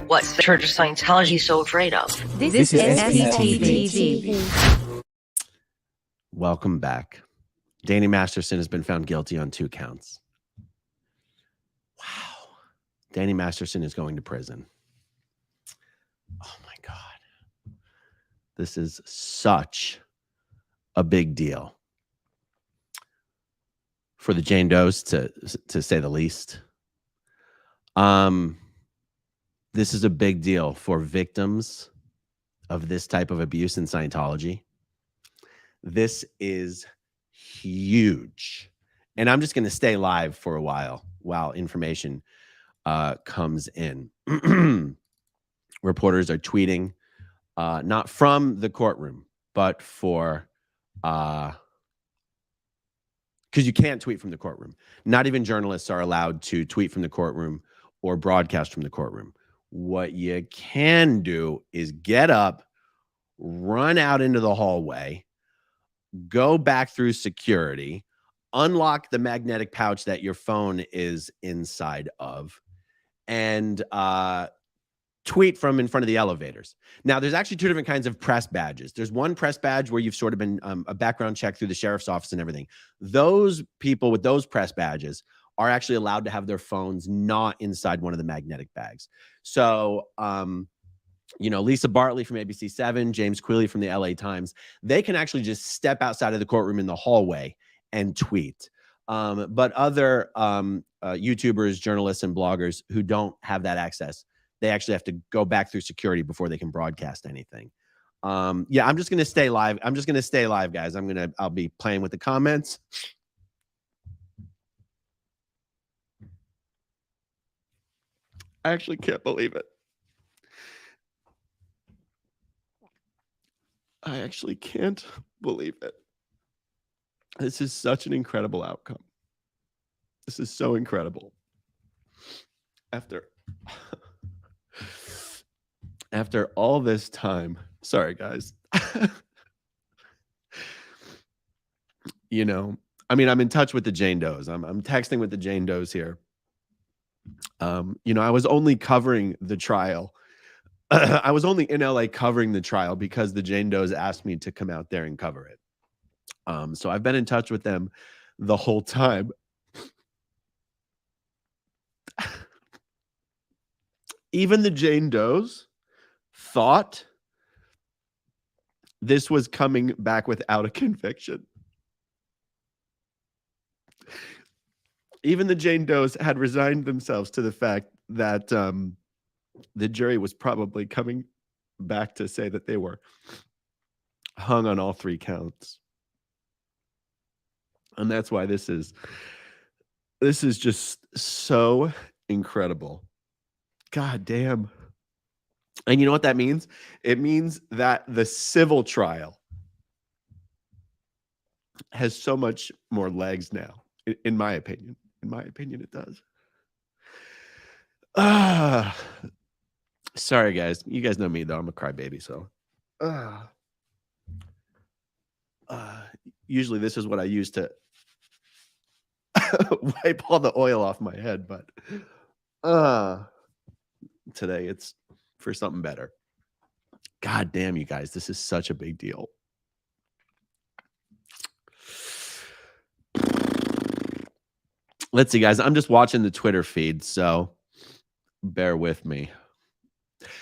What's the Church of Scientology so afraid of? This is SPTV. Welcome back. Danny Masterson has been found guilty on 2 counts. Wow. Danny Masterson is going to prison. Oh my God. This is such a big deal for the Jane Does, to say the least. This is a big deal for victims of this type of abuse in Scientology. This is huge. And I'm just going to stay live for a while information comes in. Reporters are tweeting, not from the courtroom, but because you can't tweet from the courtroom. Not even journalists are allowed to tweet from the courtroom or broadcast from the courtroom. What you can do is get up, run out into the hallway, go back through security, unlock the magnetic pouch that your phone is inside of, and tweet from in front of the elevators. Now, there's actually 2 different kinds of press badges. There's one press badge where you've sort of been a background check through the sheriff's office and everything. Those people with those press badges are actually allowed to have their phones not inside one of the magnetic bags. So, Lisa Bartley from ABC7, James Quilley from the LA Times, they can actually just step outside of the courtroom in the hallway and tweet. But other YouTubers, journalists, and bloggers who don't have that access, they actually have to go back through security before they can broadcast anything. Yeah, I'm just going to stay live. I'm just going to stay live, guys. I'll be playing with the comments. I actually can't believe it. I actually can't believe it. This is such an incredible outcome. This is so incredible. After all this time, sorry guys. I'm in touch with the Jane Does. I'm texting with the Jane Does here. I was only covering the trial. I was only in LA covering the trial because the Jane Does asked me to come out there and cover it. So I've been in touch with them the whole time. Even the Jane Does thought this was coming back without a conviction. Even the Jane Does had resigned themselves to the fact that the jury was probably coming back to say that they were hung on all 3 counts. And that's why this is just so incredible. God damn. And you know what that means? It means that the civil trial has so much more legs now, in my opinion. In my opinion, it does. Sorry, guys. You guys know me, though. I'm a crybaby, so. Usually this is what I use to wipe all the oil off my head, but today it's for something better. God damn, you guys. This is such a big deal. Let's see, guys. I'm just watching the Twitter feed, so bear with me.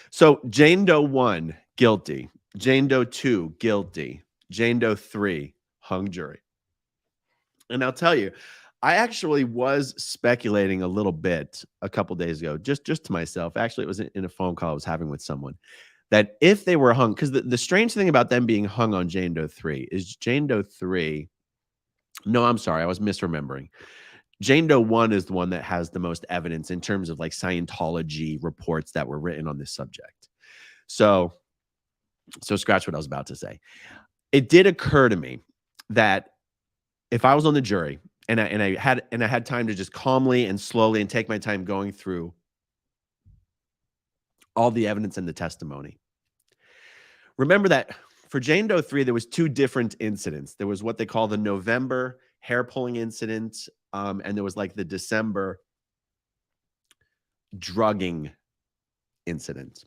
So Jane Doe 1, guilty. Jane Doe 2, guilty. Jane Doe 3, hung jury. And I'll tell you, I actually was speculating a little bit a couple days ago, just to myself. Actually, it was in a phone call I was having with someone, that if they were hung, because the strange thing about them being hung on Jane Doe 3 is Jane Doe 3. No, I'm sorry. I was misremembering. Jane Doe 1 is the one that has the most evidence in terms of like Scientology reports that were written on this subject. So scratch what I was about to say. It did occur to me that if I was on the jury and I had time to just calmly and slowly and take my time going through all the evidence and the testimony. Remember that for Jane Doe 3, there was 2 different incidents. There was what they call the November hair pulling incident, and there was like the December drugging incident.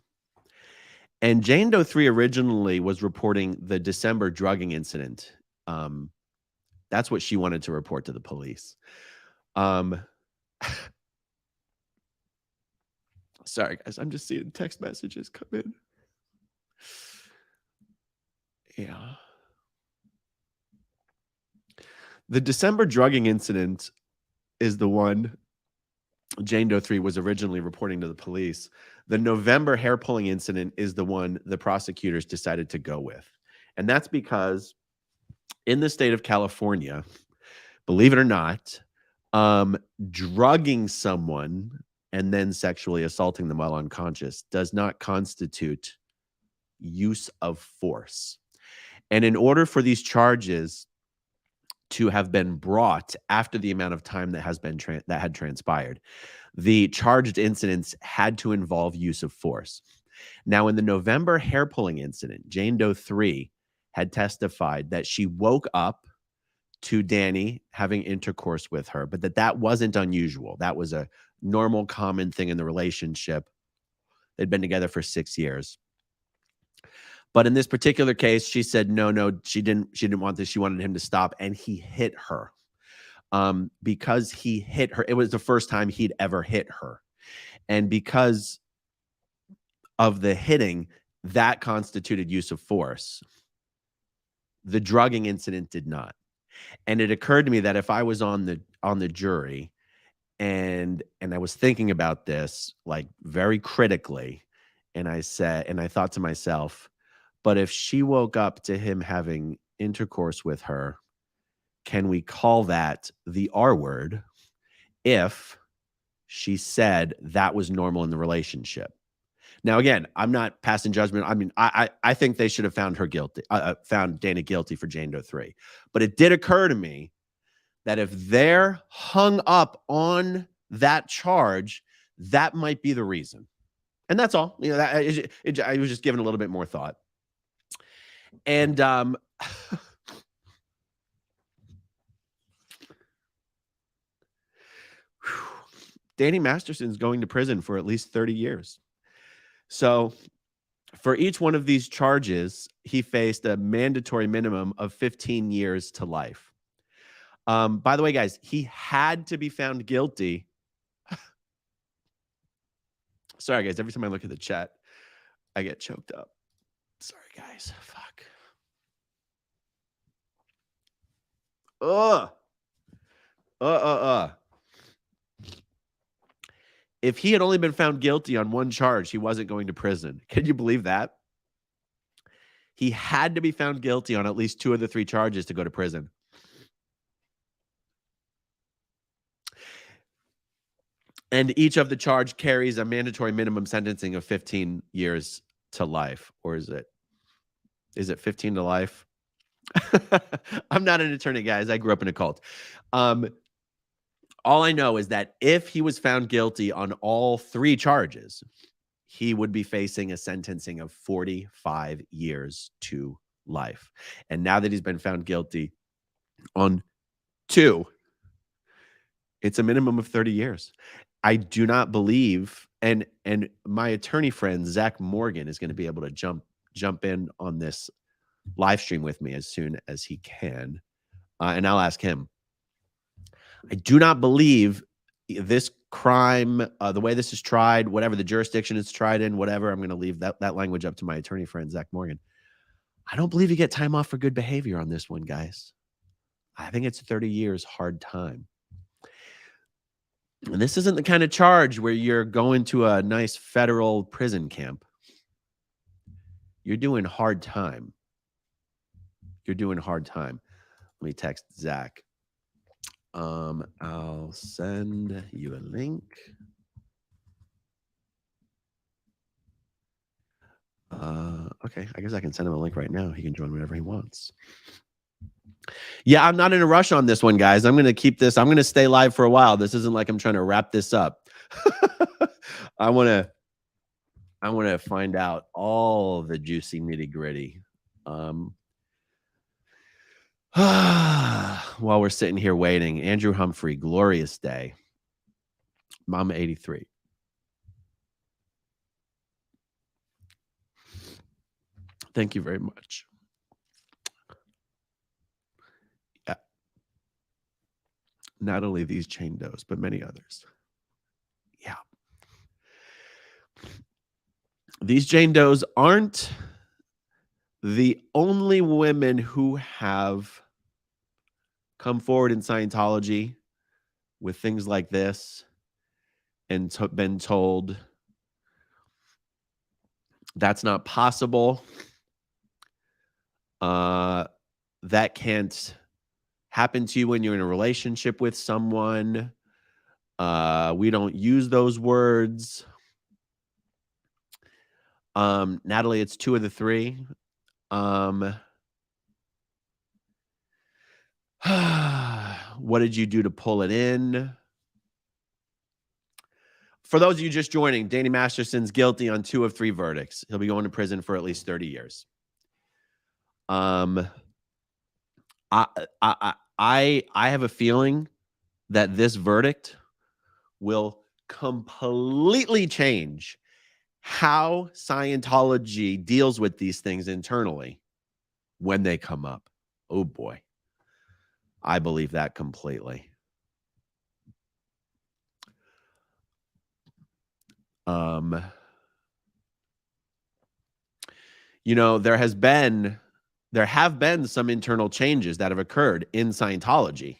And Jane Doe 3 originally was reporting the December drugging incident. That's what she wanted to report to the police. Sorry, guys. I'm just seeing text messages come in. Yeah. The December drugging incident is the one Jane Doe 3 was originally reporting to the police. The November hair pulling incident is the one the prosecutors decided to go with. And that's because in the state of California, believe it or not, drugging someone and then sexually assaulting them while unconscious does not constitute use of force. And in order for these charges to have been brought after the amount of time that has been that had transpired, the charged incidents had to involve use of force. Now, in the November hair pulling incident, Jane Doe 3 had testified that she woke up to Danny having intercourse with her, but that wasn't unusual. That was a normal, common thing in the relationship. They'd been together for 6 years. But in this particular case, she said, no, she didn't want this. She wanted him to stop, and he hit her. Because he hit her, it was the first time he'd ever hit her. And because of the hitting, that constituted use of force. The drugging incident did not. And it occurred to me that if I was on the jury and I was thinking about this like very critically, and I thought to myself, but if she woke up to him having intercourse with her, can we call that the R word if she said that was normal in the relationship? Now, again, I'm not passing judgment. I mean, I think they should have found her guilty, found Dana guilty for Jane Doe 3. But it did occur to me that if they're hung up on that charge, that might be the reason. And that's all. You know, I was just giving a little bit more thought. And Danny Masterson's going to prison for at least 30 years. So for each one of these charges, he faced a mandatory minimum of 15 years to life. By the way, guys, he had to be found guilty. Sorry, guys. Every time I look at the chat, I get choked up. Sorry, guys. Fuck. If he had only been found guilty on one charge, he wasn't going to prison. Can you believe that? He had to be found guilty on at least 2 of the 3 charges to go to prison. And each of the charge carries a mandatory minimum sentencing of 15 years to life. Or is it 15 to life? I'm not an attorney, guys. I grew up in a cult. All I know is that if he was found guilty on all 3 charges, he would be facing a sentencing of 45 years to life. And now that he's been found guilty on 2, it's a minimum of 30 years. I do not believe, and my attorney friend, Zach Morgan, is going to be able to jump in on this live stream with me as soon as he can. And I'll ask him. I do not believe this crime, the way this is tried, whatever the jurisdiction it's tried in, whatever, I'm going to leave that language up to my attorney friend, Zach Morgan. I don't believe you get time off for good behavior on this one, guys. I think it's 30 years hard time. And this isn't the kind of charge where you're going to a nice federal prison camp. You're doing hard time. You're doing hard time. Let me text Zach. I'll send you a link. Okay, I guess I can send him a link right now. He can join whenever he wants. Yeah, I'm not in a rush on this one, guys. I'm going to keep this. I'm going to stay live for a while. This isn't like I'm trying to wrap this up. I want to find out all the juicy nitty gritty. While we're sitting here waiting, Andrew Humphrey, glorious day. Mama 83. Thank you very much. Yeah. Not only these chain does, but many others. Yeah. These Jane Does aren't the only women who have come forward in Scientology with things like this and been told that's not possible. That can't happen to you when you're in a relationship with someone. We don't use those words. Natalie, it's 2 of the 3. What did you do to pull it in? For those of you just joining, Danny Masterson's guilty on 2 of 3 verdicts. He'll be going to prison for at least 30 years. I have a feeling that this verdict will completely change how Scientology deals with these things internally when they come up. Oh boy. I believe that completely. You know, there have been some internal changes that have occurred in Scientology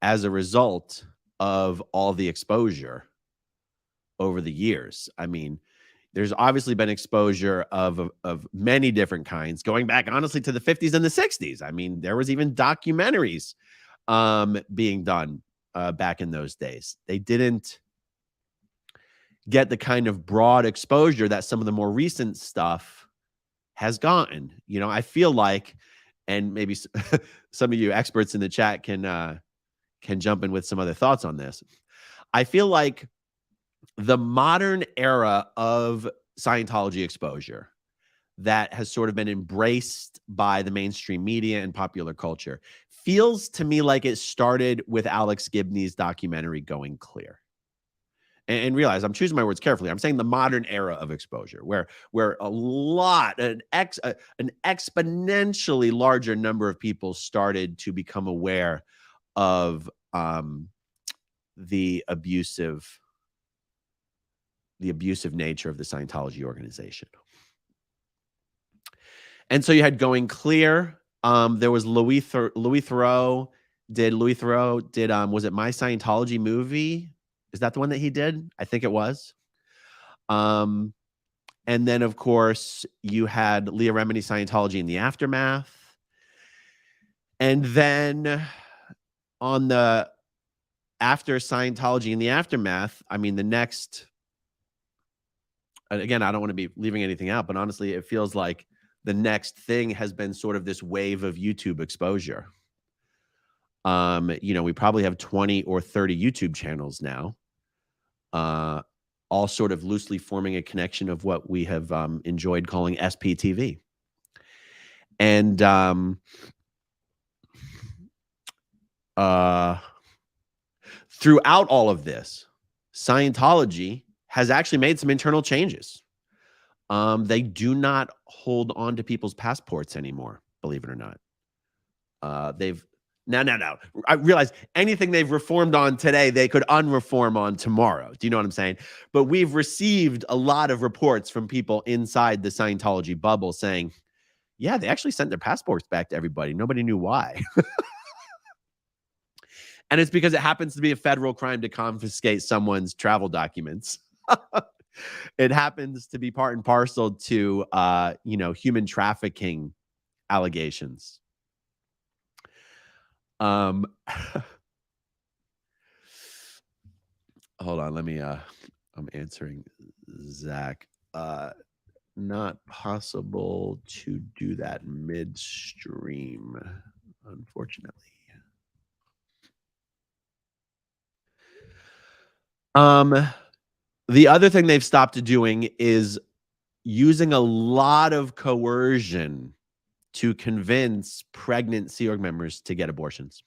as a result of all the exposure over the years. I mean, there's obviously been exposure of many different kinds, going back honestly to the 50s and the 60s. I mean, there was even documentaries being done back in those days. They didn't get the kind of broad exposure that some of the more recent stuff has gotten. You know, I feel like, and maybe some of you experts in the chat can jump in with some other thoughts on this. I feel like the modern era of Scientology exposure that has sort of been embraced by the mainstream media and popular culture feels to me like it started with Alex Gibney's documentary Going Clear. And realize I'm choosing my words carefully. I'm saying the modern era of exposure, where an exponentially larger number of people started to become aware of the abusive nature of the Scientology organization. And so you had Going Clear. There was Louis Theroux did was it My Scientology Movie? Is that the one that he did? I think it was. And then, of course, you had Leah Remini, Scientology in the Aftermath. And then on the after Scientology in the Aftermath, I mean, the next, again, I don't want to be leaving anything out, but honestly, it feels like the next thing has been sort of this wave of YouTube exposure. You know, we probably have 20 or 30 YouTube channels now. All sort of loosely forming a connection of what we have enjoyed calling SPTV. And throughout all of this, Scientology has actually made some internal changes. They do not hold on to people's passports anymore, believe it or not. No. I realize anything they've reformed on today, they could unreform on tomorrow. Do you know what I'm saying? But we've received a lot of reports from people inside the Scientology bubble saying, yeah, they actually sent their passports back to everybody. Nobody knew why. And it's because it happens to be a federal crime to confiscate someone's travel documents. It happens to be part and parcel to, you know, human trafficking allegations. Hold on, let me I'm answering Zach. Not possible to do that midstream, unfortunately. The other thing they've stopped doing is using a lot of coercion to convince pregnant Sea Org members to get abortions.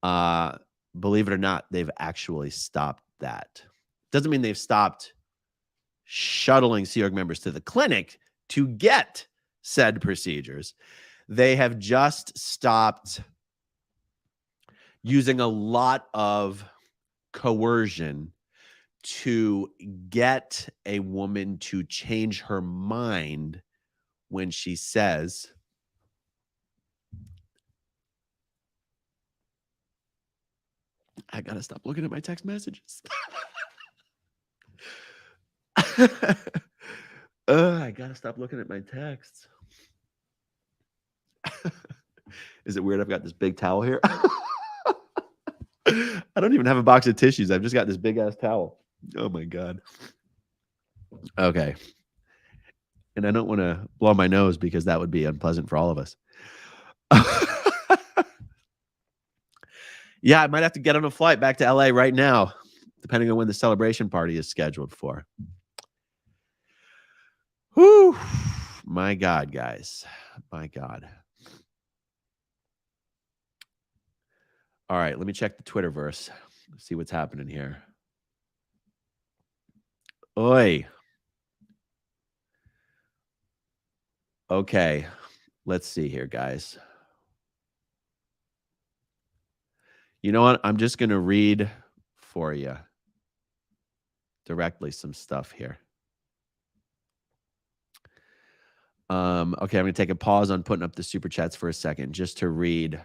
Believe it or not, they've actually stopped that. Doesn't mean they've stopped shuttling Sea Org members to the clinic to get said procedures. They have just stopped using a lot of coercion to get a woman to change her mind when she says, I gotta stop looking at my text messages. I gotta stop looking at my texts. Is it weird I've got this big towel here? I don't even have a box of tissues. I've just got this big ass towel. Oh my God. Okay. And I don't want to blow my nose because that would be unpleasant for all of us. Yeah, I might have to get on a flight back to LA right now, depending on when the celebration party is scheduled for. Whew. My God, guys. My God. All right, let me check the Twitterverse. See what's happening here. Oi. Okay, let's see here, guys. You know what? I'm just going to read for you directly some stuff here. Okay, I'm going to take a pause on putting up the super chats for a second just to read.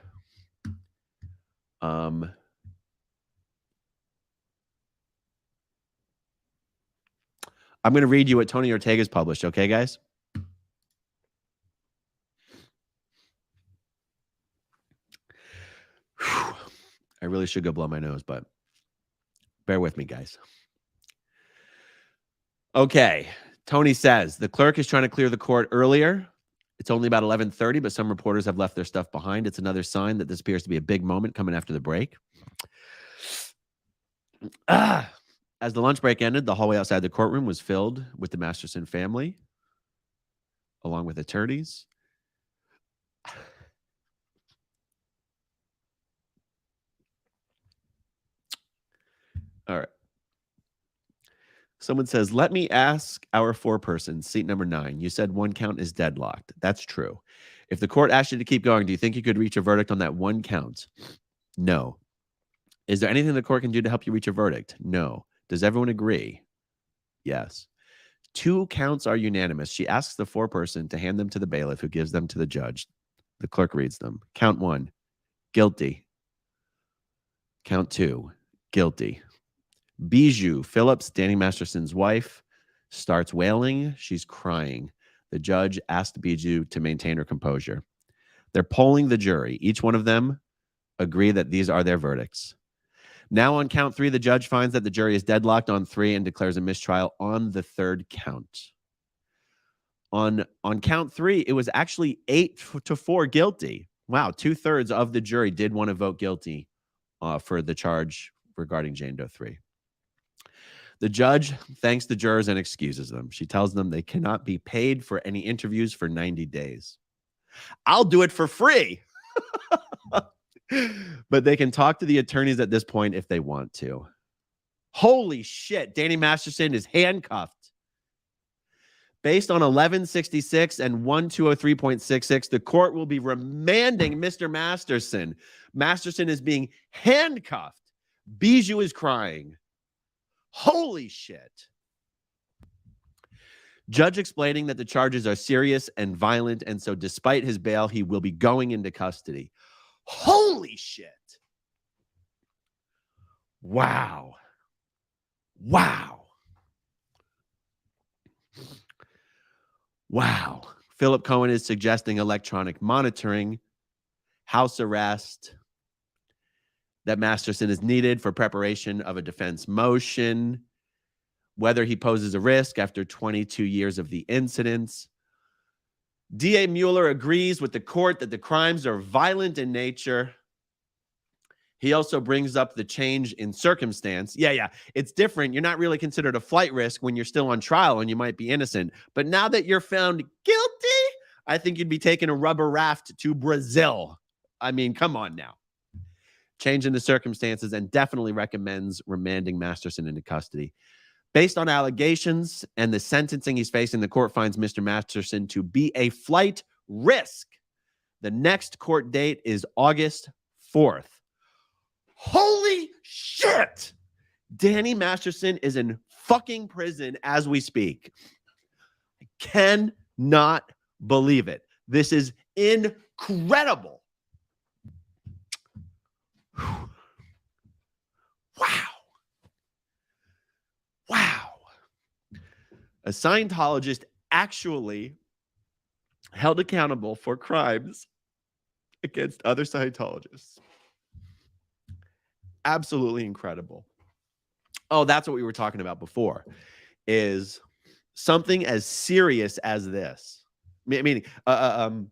I'm going to read you what Tony Ortega's published, okay, guys? Whew. I really should go blow my nose, but bear with me, guys. Okay, Tony says, the clerk is trying to clear the court earlier. It's only about 11:30, but some reporters have left their stuff behind. It's another sign that this appears to be a big moment coming after the break. As the lunch break ended, the hallway outside the courtroom was filled with the Masterson family, along with attorneys. All right. Someone says, let me ask our four-person, seat number 9. You said one count is deadlocked. That's true. If the court asked you to keep going, do you think you could reach a verdict on that one count? No. Is there anything the court can do to help you reach a verdict? No. Does everyone agree? Yes. 2 counts are unanimous. She asks the four-person to hand them to the bailiff, who gives them to the judge. The clerk reads them. Count 1, guilty. Count 2, guilty. Bijou Phillips, Danny Masterson's wife, starts wailing. She's crying. The judge asked Bijou to maintain her composure. They're polling the jury. Each one of them agree that these are their verdicts. Now on count 3, the judge finds that the jury is deadlocked on 3 and declares a mistrial on the 3rd count. On count 3, it was actually 8-4 guilty. Wow, 2/3 of the jury did want to vote guilty for the charge regarding Jane Doe 3. The judge thanks the jurors and excuses them. She tells them they cannot be paid for any interviews for 90 days. I'll do it for free. But they can talk to the attorneys at this point if they want to. Holy shit. Danny Masterson is handcuffed. Based on 1166 and 1203.66, the court will be remanding Mr. Masterson. Masterson is being handcuffed. Bijou is crying. Holy shit. Judge explaining that the charges are serious and violent, and so despite his bail, he will be going into custody. Holy shit. Wow. Wow. Wow. Philip Cohen is suggesting electronic monitoring, house arrest, that Masterson is needed for preparation of a defense motion, whether he poses a risk after 22 years of the incidents. DA Mueller agrees with the court that the crimes are violent in nature. He also brings up the change in circumstance. Yeah, it's different. You're not really considered a flight risk when you're still on trial and you might be innocent. But now that you're found guilty, I think you'd be taking a rubber raft to Brazil. I mean, come on now. Change in the circumstances, and definitely recommends remanding Masterson into custody. Based on allegations and the sentencing he's facing, the court finds Mr. Masterson to be a flight risk. The next court date is August 4th. Holy shit! Danny Masterson is in fucking prison as we speak. I cannot believe it. This is incredible. Wow. Wow. A Scientologist actually held accountable for crimes against other Scientologists. Absolutely incredible. Oh, that's what we were talking about before, is something as serious as this, meaning a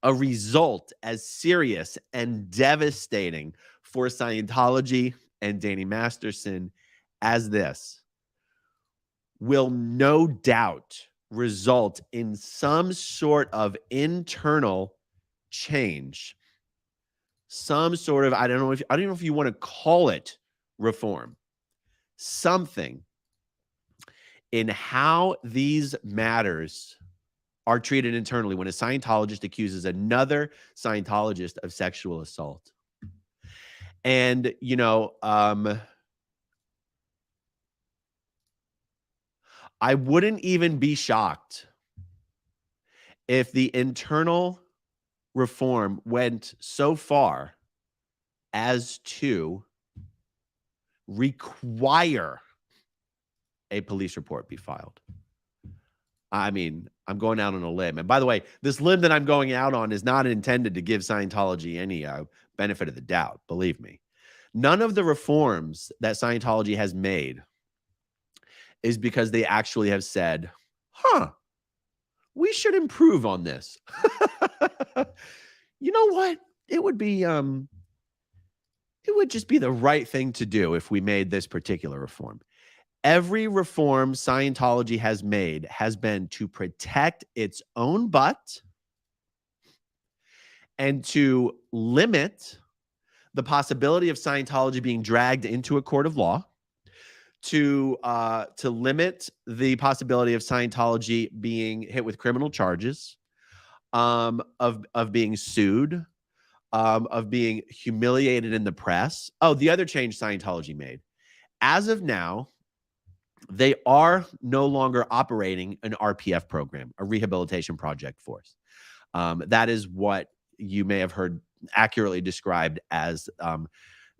result as serious and devastating for Scientology and Danny Masterson as this will no doubt result in some sort of internal change, some sort of, I don't know if you want to call it reform, something in how these matters are treated internally when a Scientologist accuses another Scientologist of sexual assault. And, you know, I wouldn't even be shocked if the internal reform went so far as to require a police report be filed. I mean, I'm going out on a limb. And by the way, this limb that I'm going out on is not intended to give Scientology any benefit of the doubt. Believe me. None of the reforms that Scientology has made is because they actually have said, we should improve on this. You know what? It would just be the right thing to do if we made this particular reform. Every reform Scientology has made has been to protect its own butt and to limit the possibility of Scientology being dragged into a court of law, to limit the possibility of Scientology being hit with criminal charges, of being sued, of being humiliated in the press. Oh, the other change Scientology made. As of now, they are no longer operating an RPF program, a rehabilitation project force. That is what you may have heard accurately described as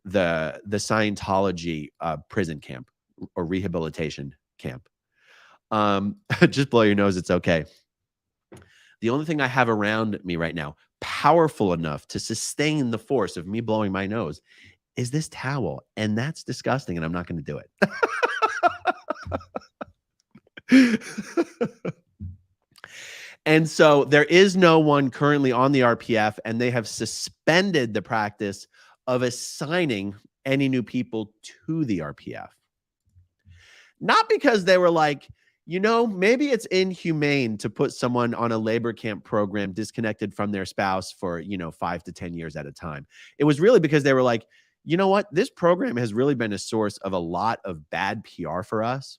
the Scientology prison camp or rehabilitation camp. Just blow your nose. It's okay. The only thing I have around me right now, powerful enough to sustain the force of me blowing my nose, is this towel. And that's disgusting. And I'm not going to do it. And so there is no one currently on the RPF, and they have suspended the practice of assigning any new people to the RPF. Not because they were like, you know, maybe it's inhumane to put someone on a labor camp program disconnected from their spouse for, 5 to 10 years at a time. It was really because they were like, you know what? This program has really been a source of a lot of bad PR for us.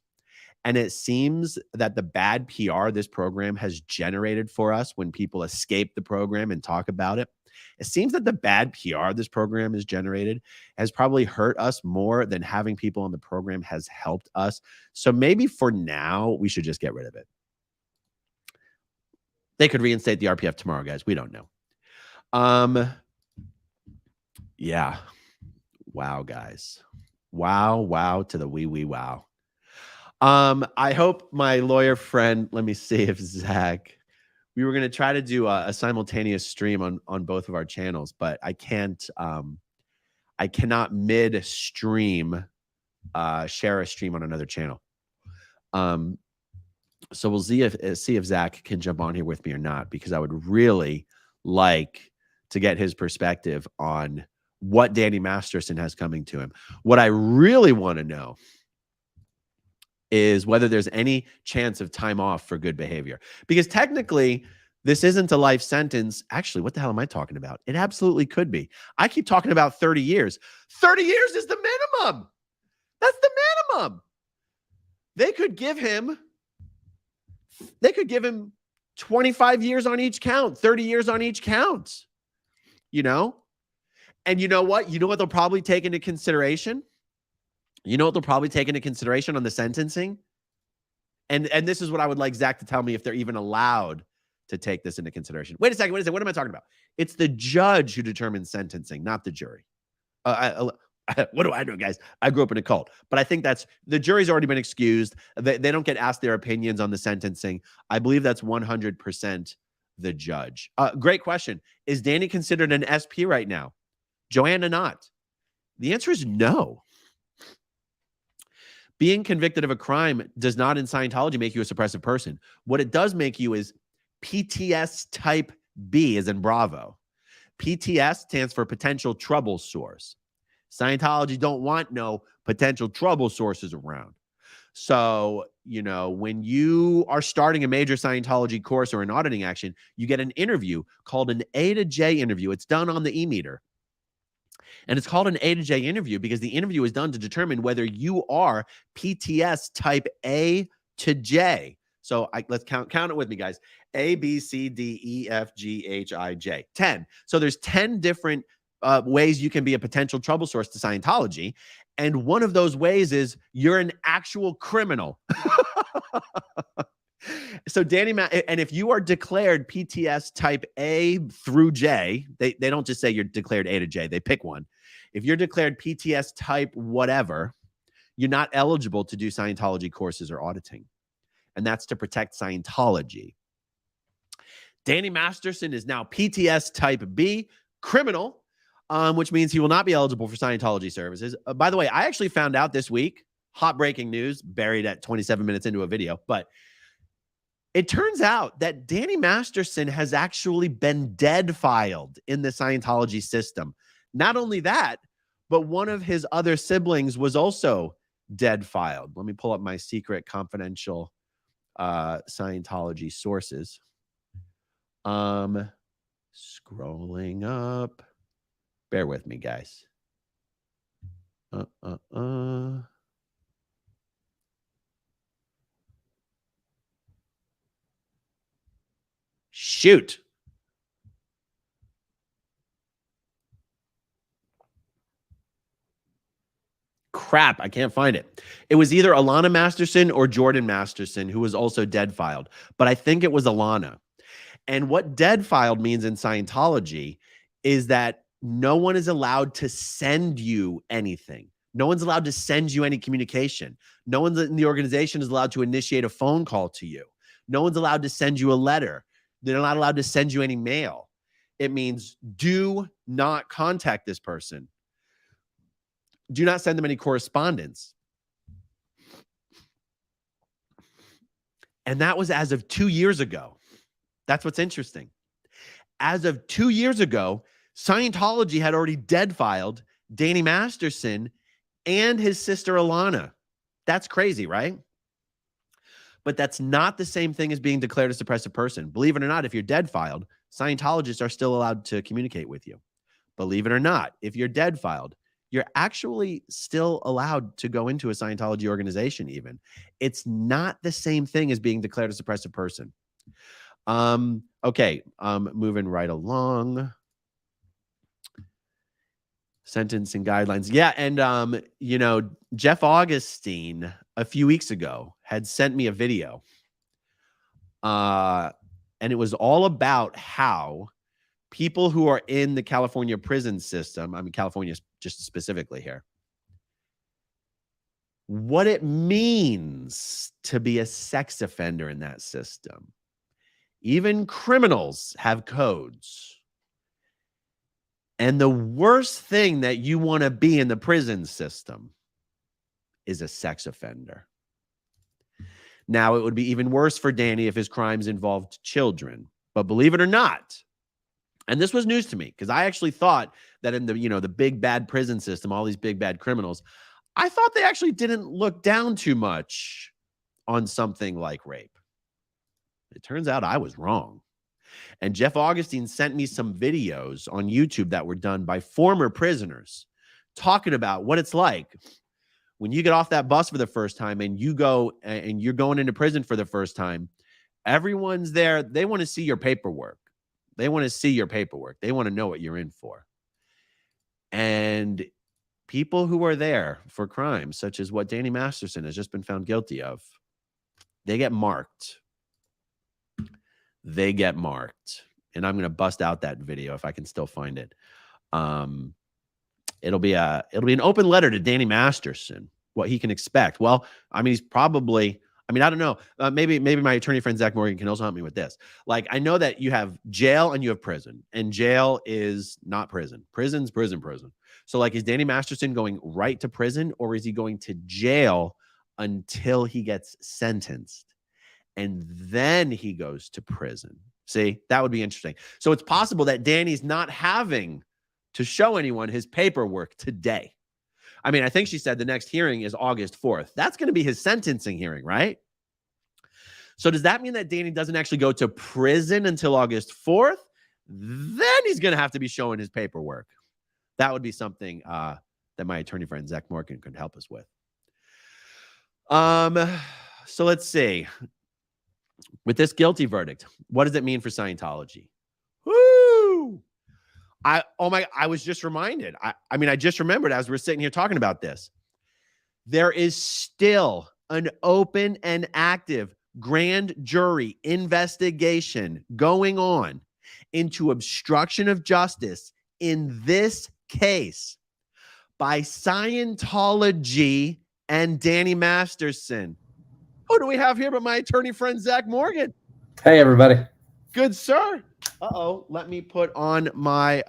And it seems that the bad PR this program has generated for us when people escape the program and talk about it, it seems that the bad PR this program has generated has probably hurt us more than having people on the program has helped us. So maybe for now, we should just get rid of it. They could reinstate the RPF tomorrow, guys. We don't know. Yeah. Wow, guys. Wow to the wee wow. I hope my lawyer friend, let me see if Zach, we were going to try to do a simultaneous stream on both of our channels, but I can't, I cannot mid-stream share a stream on another channel. So we'll see if Zach can jump on here with me or not, because I would really like to get his perspective on what Danny Masterson has coming to him. What I really want to know is whether there's any chance of time off for good behavior. Because technically, this isn't a life sentence. Actually, what the hell am I talking about? It absolutely could be. I keep talking about 30 years. 30 years is the minimum. That's the minimum. They could give him 25 years on each count, 30 years on each count, you know? And you know what? You know what they'll probably take into consideration? You know what they'll probably take into consideration on the sentencing? And this is what I would like Zach to tell me if they're even allowed to take this into consideration. Wait a second. What am I talking about? It's the judge who determines sentencing, not the jury. What do I know, guys? I grew up in a cult, but I think that's the jury's already been excused. They don't get asked their opinions on the sentencing. I believe that's 100% the judge. Great question. Is Danny considered an SP right now? Joanna not. The answer is no. Being convicted of a crime does not in Scientology make you a suppressive person. What it does make you is PTS type B, as in Bravo. PTS stands for potential trouble source. Scientology don't want no potential trouble sources around. So, you know, when you are starting a major Scientology course or an auditing action, you get an interview called an A to J interview. It's done on the e-meter. And it's called an A to J interview because the interview is done to determine whether you are PTS type A to J. So let's count it with me, guys. A, B, C, D, E, F, G, H, I, J. 10. So there's 10 different ways you can be a potential trouble source to Scientology. And one of those ways is you're an actual criminal. So Danny, and if you are declared PTS type A through J, they don't just say you're declared A to J, they pick one. If you're declared PTS type whatever, you're not eligible to do Scientology courses or auditing. And that's to protect Scientology. Danny Masterson is now PTS type B, criminal, which means he will not be eligible for Scientology services. By the way, I actually found out this week, hot breaking news, buried at 27 minutes into a video, but it turns out that Danny Masterson has actually been dead filed in the Scientology system. Not only that, but one of his other siblings was also dead filed. Let me pull up my secret confidential Scientology sources. Scrolling up. Bear with me, guys. Shoot. Crap, I can't find it. It was either Alana Masterson or Jordan Masterson, who was also dead filed. But I think it was Alana. And what dead filed means in Scientology is that no one is allowed to send you anything. No one's allowed to send you any communication. No one in the organization is allowed to initiate a phone call to you. No one's allowed to send you a letter. They're not allowed to send you any mail. It means do not contact this person. Do not send them any correspondence. And that was as of 2 years ago. That's what's interesting. As of 2 years ago, Scientology had already dead filed Danny Masterson and his sister Alana. That's crazy, right? But that's not the same thing as being declared a suppressive person. Believe it or not, if you're dead filed, Scientologists are still allowed to communicate with you. Believe it or not, if you're dead filed, you're actually still allowed to go into a Scientology organization even. It's not the same thing as being declared a suppressive person. Okay, moving right along. Sentencing guidelines. Yeah, and you know, Jeff Augustine a few weeks ago had sent me a video. And it was all about how people who are in the California prison system, I mean, California just specifically here, what it means to be a sex offender in that system. Even criminals have codes. And the worst thing that you want to be in the prison system is a sex offender. Now, it would be even worse for Danny if his crimes involved children. But believe it or not, and this was news to me because I actually thought that in the, you know, the big bad prison system, all these big bad criminals, I thought they actually didn't look down too much on something like rape. It turns out I was wrong. And Jeff Augustine sent me some videos on YouTube that were done by former prisoners talking about what it's like when you get off that bus for the first time and you go and you're going into prison for the first time, everyone's there. They want to see your paperwork. They want to see your paperwork. They want to know what you're in for. And people who are there for crimes such as what Danny Masterson has just been found guilty of, they get marked. They get marked. And I'm going to bust out that video if I can still find it. It'll be an open letter to Danny Masterson, what he can expect. Well, I mean, he's probably, I mean, I don't know. Maybe my attorney friend Zach Morgan can also help me with this. Like, I know that you have jail and you have prison, and jail is not prison. Prison's prison. So, like, is Danny Masterson going right to prison, or is he going to jail until he gets sentenced, and then he goes to prison? See, that would be interesting. So it's possible that Danny's not having to show anyone his paperwork today. I mean, I think she said the next hearing is August 4th. That's going to be his sentencing hearing, right? So does that mean that Danny doesn't actually go to prison until August 4th? Then he's going to have to be showing his paperwork. That would be something that my attorney friend Zach Morgan could help us with. So let's see. With this guilty verdict, what does it mean for Scientology? Woo! I was just reminded. I mean, I just remembered as we're sitting here talking about this. There is still an open and active grand jury investigation going on into obstruction of justice in this case by Scientology and Danny Masterson. Who do we have here but my attorney friend, Zach Morgan? Hey, everybody. Good, sir. Uh-oh. Let me put on my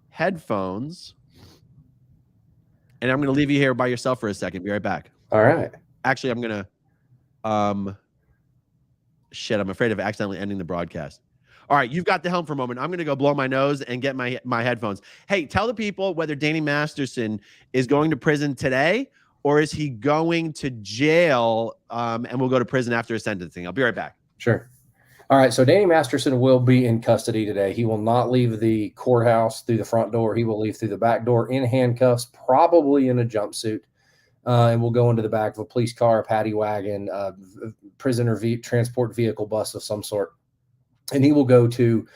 headphones. And I'm going to leave you here by yourself for a second. Be right back. All right. Actually, I'm going to... shit, I'm afraid of accidentally ending the broadcast. All right, you've got the helm for a moment. I'm going to go blow my nose and get my headphones. Hey, tell the people whether Danny Masterson is going to prison today or is he going to jail and we'll go to prison after his sentencing. I'll be right back. Sure. All right, so Danny Masterson will be in custody today. He will not leave the courthouse through the front door. He will leave through the back door in handcuffs, probably in a jumpsuit, and will go into the back of a police car, a paddy wagon, prisoner transport vehicle bus of some sort. And he will go to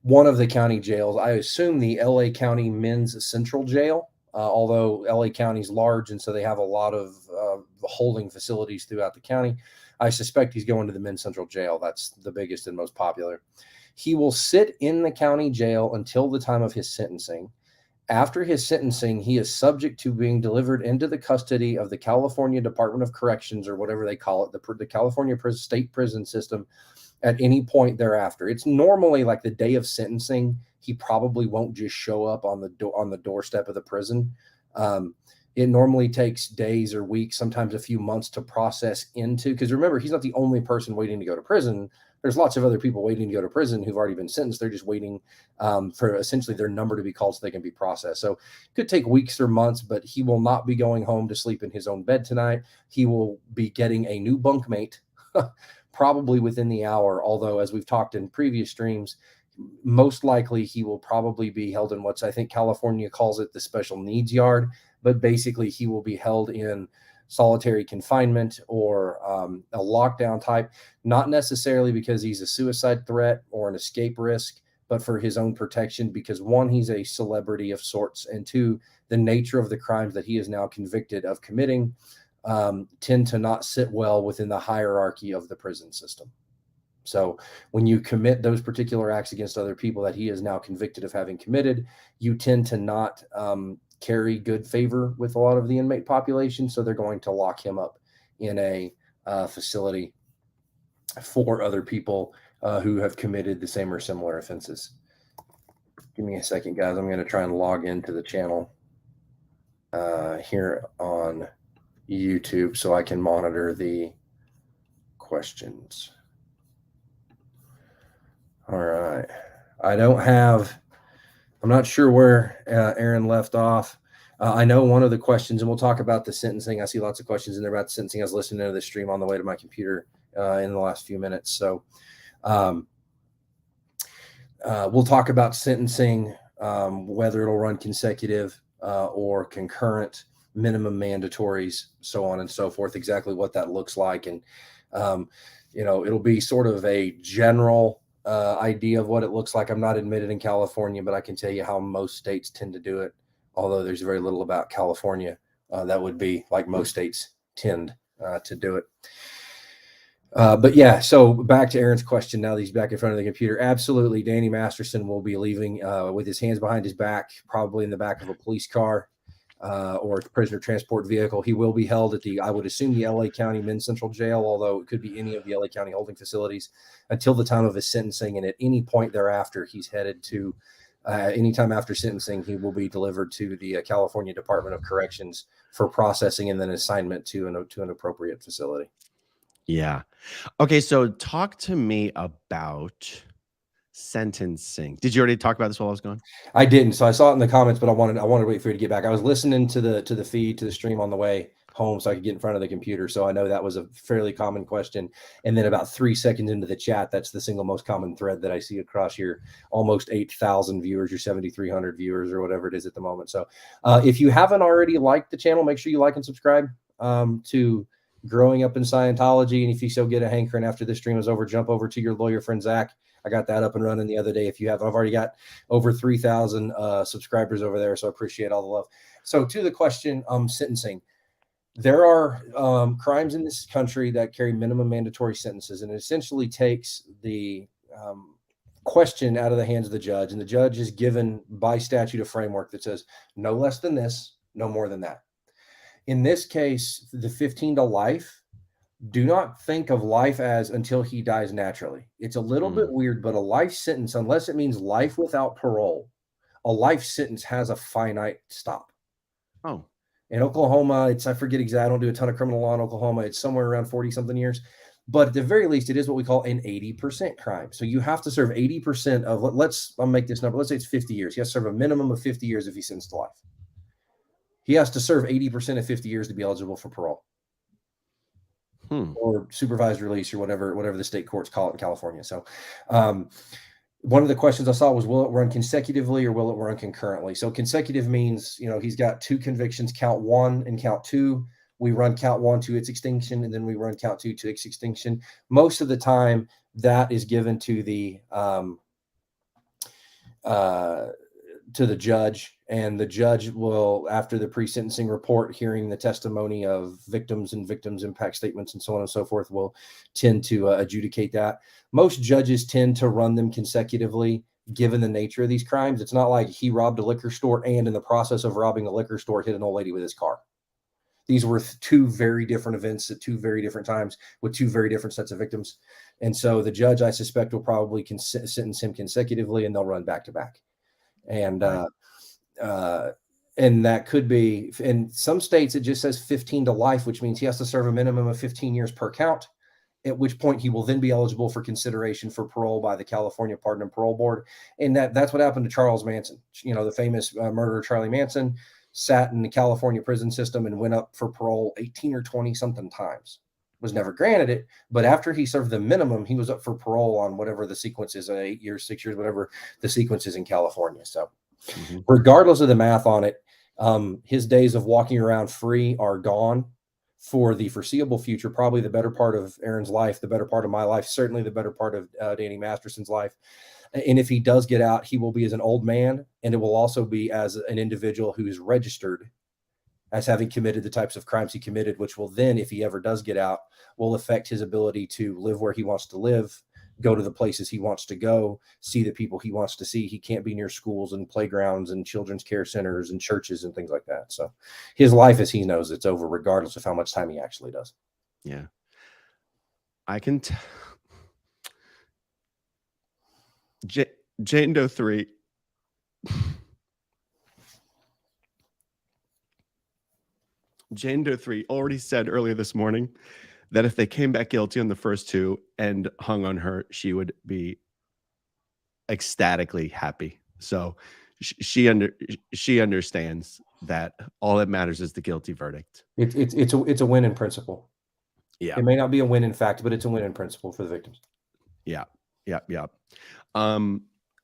one of the county jails. I assume the LA County Men's Central Jail, although LA County is large, and so they have a lot of holding facilities throughout the county. I suspect he's going to the Men's Central Jail. That's the biggest and most popular. He will sit in the county jail until the time of his sentencing. After his sentencing, he is subject to being delivered into the custody of the California Department of Corrections, or whatever they call it, the California state prison system, at any point thereafter. It's normally like the day of sentencing. He probably won't just show up on the doorstep of the prison. It normally takes days or weeks, sometimes a few months to process into, because remember, he's not the only person waiting to go to prison. There's lots of other people waiting to go to prison who've already been sentenced. They're just waiting for essentially their number to be called so they can be processed. So it could take weeks or months, but he will not be going home to sleep in his own bed tonight. He will be getting a new bunkmate probably within the hour, although as we've talked in previous streams, most likely he will probably be held in what's, I think California calls it, the special needs yard, but basically he will be held in solitary confinement or a lockdown type, not necessarily because he's a suicide threat or an escape risk, but for his own protection, because one, he's a celebrity of sorts, and two, the nature of the crimes that he is now convicted of committing tend to not sit well within the hierarchy of the prison system. So when you commit those particular acts against other people that he is now convicted of having committed, you tend to not carry good favor with a lot of the inmate population. So they're going to lock him up in a facility for other people who have committed the same or similar offenses. Give me a second, guys. I'm going to try and log into the channel here on YouTube so I can monitor the questions. All right. I'm not sure where Aaron left off. I know one of the questions, and we'll talk about the sentencing. I see lots of questions in there about the sentencing. I was listening to the stream on the way to my computer in the last few minutes. So we'll talk about sentencing, whether it'll run consecutive or concurrent. minimum mandatories, so on and so forth, exactly what that looks like. And, it'll be sort of a general idea of what it looks like. I'm not admitted in California, but I can tell you how most states tend to do it. Although there's very little about California that would be like most states tend to do it. But yeah, so back to Aaron's question. Now that he's back in front of the computer, absolutely, Danny Masterson will be leaving with his hands behind his back, probably in the back of a police car or a prisoner transport vehicle. He will be held at I would assume, the LA County Men's Central Jail, although it could be any of the LA County holding facilities until the time of his sentencing. And at any point thereafter, he's headed to, anytime after sentencing, he will be delivered to the California Department of Corrections for processing and then assignment to an appropriate facility. Yeah. Okay. So talk to me about sentencing. Did you already talk about this while I was gone? I didn't. So I saw it in the comments, but I wanted to wait for you to get back. I was listening to the feed, to the stream on the way home so I could get in front of the computer. So I know that was a fairly common question. And then about 3 seconds into the chat, that's the single most common thread that I see across your almost 8,000 viewers, your 7,300 viewers or whatever it is at the moment. So if you haven't already liked the channel, make sure you like and subscribe to Growing Up in Scientology. And if you still get a hankering after this stream is over, jump over to your lawyer friend, Zach. I got that up and running the other day. If you have, I've already got over 3,000 subscribers over there. So I appreciate all the love. So to the question, sentencing, there are crimes in this country that carry minimum mandatory sentences, and it essentially takes the question out of the hands of the judge. And the judge is given by statute a framework that says no less than this, no more than that. In this case, the 15 to life, do not think of life as until he dies naturally. It's a little bit weird, but a life sentence, unless it means life without parole, a life sentence has a finite stop. Oh. In Oklahoma, I forget exactly, I don't do a ton of criminal law in Oklahoma. It's somewhere around 40-something years. But at the very least, it is what we call an 80% crime. So you have to serve 80% of, I'll make this number. Let's say it's 50 years. He has to serve a minimum of 50 years if he's sentenced to life. He has to serve 80% of 50 years to be eligible for parole. Or supervised release, or whatever the state courts call it in California. So one of the questions I saw was, will it run consecutively or will it run concurrently? So consecutive means, he's got 2 convictions, count 1 and count 2. We run count 1 to its extinction, and then we run count 2 to its extinction. Most of the time that is given to the judge, and the judge will, after the pre-sentencing report, hearing the testimony of victims and victims impact statements and so on and so forth, will tend to adjudicate that. Most judges tend to run them consecutively, given the nature of these crimes. It's not like he robbed a liquor store and in the process of robbing a liquor store hit an old lady with his car. These were 2 very different events at 2 very different times with 2 very different sets of victims. And so the judge, I suspect, will probably sentence him consecutively, and they'll run back to back. And and that could be, in some states, it just says 15 to life, which means he has to serve a minimum of 15 years per count, at which point he will then be eligible for consideration for parole by the California Pardon and Parole Board. And that's what happened to Charles Manson. The famous murderer Charlie Manson sat in the California prison system and went up for parole 18 or 20 something times. Was never granted it, but after he served the minimum, he was up for parole on whatever the sequence is, 8 years, 6 years, whatever the sequence is in California. So regardless of the math on it, his days of walking around free are gone for the foreseeable future. Probably the better part of Aaron's life, the better part of my life, certainly the better part of Danny Masterson's life. And if he does get out, he will be as an old man, and it will also be as an individual who is registered as having committed the types of crimes he committed, which will then, if he ever does get out, will affect his ability to live where he wants to live, go to the places he wants to go, see the people he wants to see. He can't be near schools and playgrounds and children's care centers and churches and things like that. So his life, as he knows, it's over regardless of how much time he actually does. Yeah. I can Jane Doe 3. Jane Doe 3 already said earlier this morning that if they came back guilty on the first 2 and hung on her, she would be ecstatically happy. So she understands that all that matters is the guilty verdict. It's a win in principle. Yeah. It may not be a win in fact, but it's a win in principle for the victims. Yeah.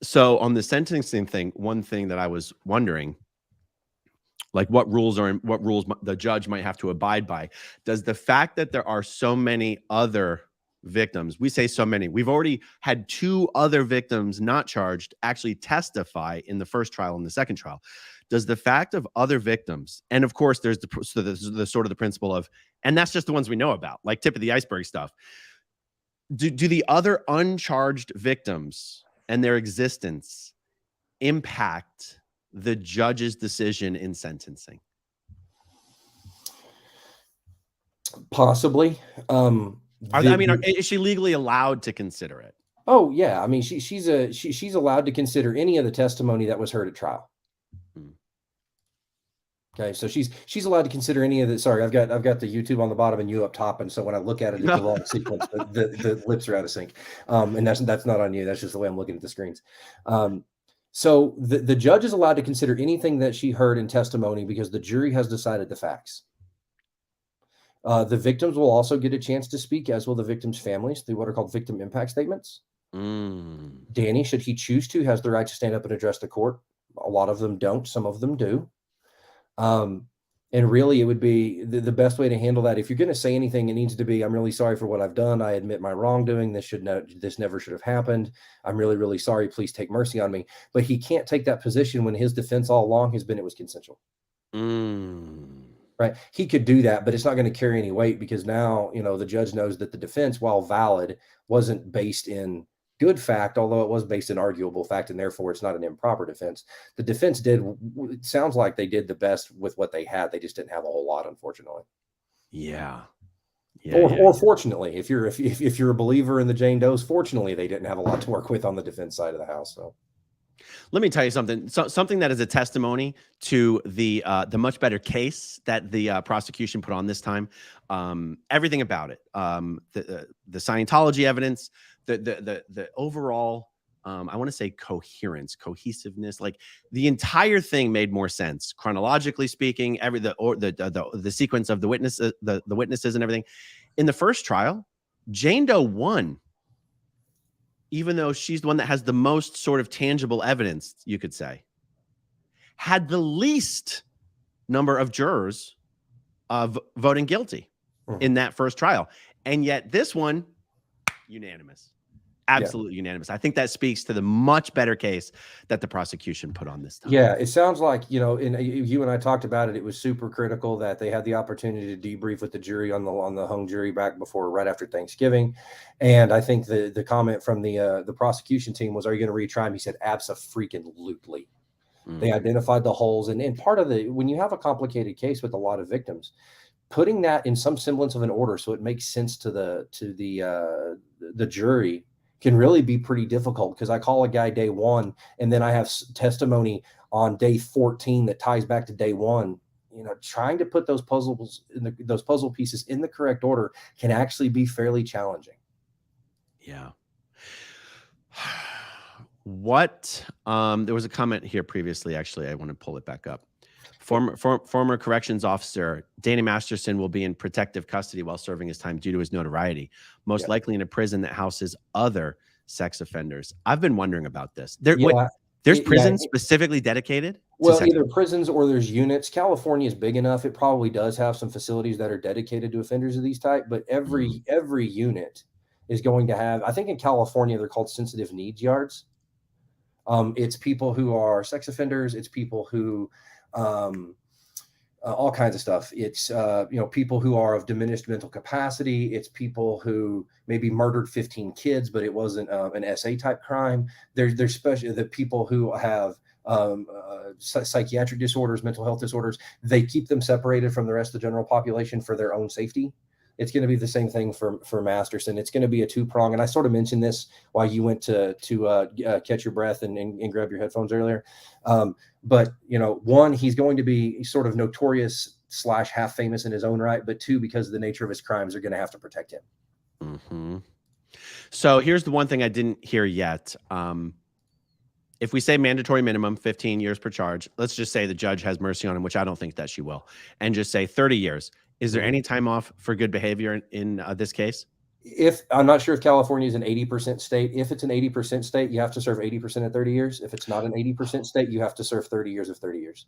So on the sentencing thing, one thing that I was wondering Like what rules the judge might have to abide by. Does the fact that there are so many other victims, we say so many, we've already had 2 other victims not charged actually testify in the first trial and the second trial. Does the fact of other victims, and of course there's the sort of the principle of, and that's just the ones we know about, like tip of the iceberg stuff. Do the other uncharged victims and their existence impact the judge's decision in sentencing? Possibly. Is she legally allowed to consider it? Oh yeah, I mean she's allowed to consider any of the testimony that was heard at trial. Okay, so she's allowed to consider any of the. Sorry, I've got the YouTube on the bottom and you up top, and so when I look at it, it's the wrong sequence. The lips are out of sync, and that's not on you. That's just the way I'm looking at the screens. So the judge is allowed to consider anything that she heard in testimony because the jury has decided the facts. The victims will also get a chance to speak, as will the victims' families, through what are called victim impact statements. Danny, should he choose to, has the right to stand up and address the court. A lot of them don't. Some of them do. And really, it would be the best way to handle that. If you're going to say anything, it needs to be, I'm really sorry for what I've done. I admit my wrongdoing. This never should have happened. I'm really, really sorry. Please take mercy on me. But he can't take that position when his defense all along has been it was consensual. Right. He could do that, but it's not going to carry any weight because now, the judge knows that the defense, while valid, wasn't based in good fact, although it was based in arguable fact, and therefore it's not an improper defense. The defense it sounds like they did the best with what they had. They just didn't have a whole lot, unfortunately. Yeah. Or fortunately, if you're a believer in the Jane Does, fortunately, they didn't have a lot to work with on the defense side of the house. So. Let me tell you something. Something that is a testimony to the much better case that the prosecution put on this time. Everything about it, the Scientology evidence, the overall, I want to say cohesiveness. Like the entire thing made more sense chronologically speaking. The sequence of the witnesses and everything. In the first trial, Jane Doe won. Even though she's the one that has the most sort of tangible evidence, you could say, had the least number of jurors of voting guilty in that first trial. And yet this one, unanimous, absolutely unanimous. I think that speaks to the much better case that the prosecution put on this time. Yeah, it sounds like, you and I talked about it. It was super critical that they had the opportunity to debrief with the jury on the hung jury right after Thanksgiving. And I think the comment from the prosecution team was, "Are you going to retry him?" He said, "Abso-freaking-lutely." They identified the holes. And part of when you have a complicated case with a lot of victims, putting that in some semblance of an order so it makes sense to the jury can really be pretty difficult, because I call a guy day 1 and then I have testimony on day 14 that ties back to day 1. Trying to put those puzzle pieces in the correct order can actually be fairly challenging. Yeah. There was a comment here previously. Actually, I want to pull it back up. Former corrections officer Danny Masterson will be in protective custody while serving his time due to his notoriety, most likely in a prison that houses other sex offenders. I've been wondering about this. There's prisons specifically dedicated? Well, either prisons or there's units. California is big enough. It probably does have some facilities that are dedicated to offenders of these type, but every unit is going to have, I think in California, they're called sensitive needs yards. It's people who are sex offenders. It's people who, all kinds of stuff. It's, people who are of diminished mental capacity. It's people who maybe murdered 15 kids, but it wasn't an SA type crime. There's especially the people who have psychiatric disorders, mental health disorders. They keep them separated from the rest of the general population for their own safety. It's going to be the same thing for Masterson. It's going to be a 2-prong. And I sort of mentioned this while you went to catch your breath and grab your headphones earlier. But, one, he's going to be sort of notorious / half famous in his own right. But 2, because of the nature of his crimes, they're going to have to protect him. Mm-hmm. So here's the one thing I didn't hear yet. If we say mandatory minimum, 15 years per charge, let's just say the judge has mercy on him, which I don't think that she will, and just say 30 years. Is there any time off for good behavior in this case? If I'm not sure if California is an 80% state. If it's an 80% state, you have to serve 80% of 30 years. If it's not an 80% state, you have to serve 30 years of 30 years.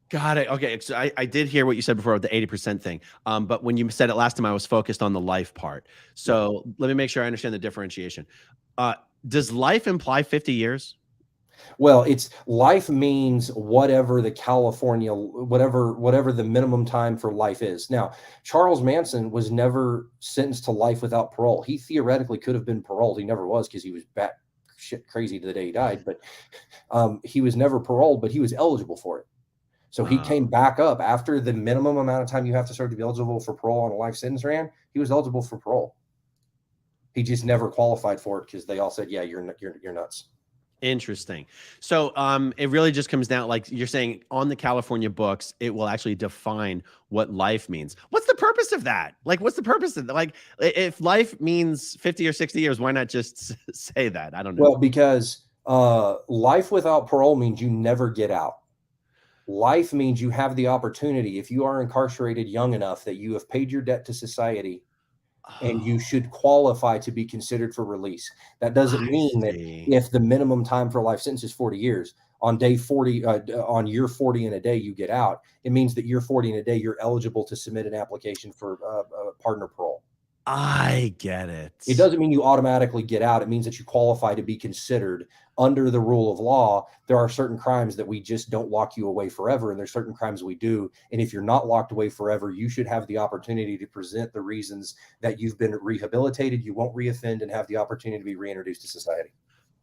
Got it. Okay. So I did hear what you said before with the 80% thing. But when you said it last time, I was focused on the life part. So let me make sure I understand the differentiation. Does life imply 50 years? Well, it's life means whatever the California, whatever the minimum time for life is. Now, Charles Manson was never sentenced to life without parole. He theoretically could have been paroled. He never was because he was bat shit crazy the day he died. But he was never paroled, but he was eligible for it. So he came back up after the minimum amount of time you have to serve to be eligible for parole on a life sentence ran. He was eligible for parole. He just never qualified for it because they all said, "Yeah, you're nuts." Interesting. So it really just comes down, like you're saying, on the California books, it will actually define what life means. What's the purpose of that? Like, what's the purpose of that? Like, if life means 50 or 60 years, why not just say that? I don't know. Well, because life without parole means you never get out. Life means you have the opportunity, if you are incarcerated young enough that you have paid your debt to society, and you should qualify to be considered for release. That doesn't mean that if the minimum time for a life sentence is 40 years, on day 40, on year 40 in a day, you get out. It means that year 40 in a day, you're eligible to submit an application for pardon or parole. I get it. It doesn't mean you automatically get out. It means that you qualify to be considered under the rule of law. There are certain crimes that we just don't lock you away forever, and there's certain crimes we do. And if you're not locked away forever, you should have the opportunity to present the reasons that you've been rehabilitated, you won't reoffend, and have the opportunity to be reintroduced to society.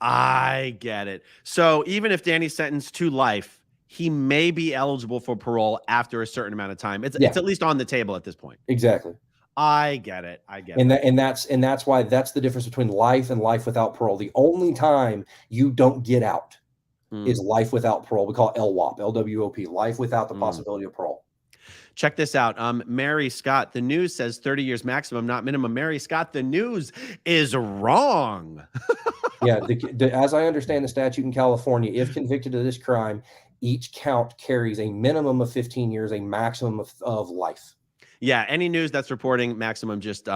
I get it. So even if Danny's sentenced to life, he may be eligible for parole after a certain amount of time. It's at least on the table at this point. Exactly. I get it. I get it. And that's why that's the difference between life and life without parole. The only time you don't get out is life without parole. We call it LWOP, LWOP, life without the possibility of parole. Check this out. Mary Scott, the news says 30 years maximum, not minimum. Mary Scott, the news is wrong. Yeah, as I understand the statute in California, if convicted of this crime, each count carries a minimum of 15 years, a maximum of life. Yeah, any news that's reporting maximum just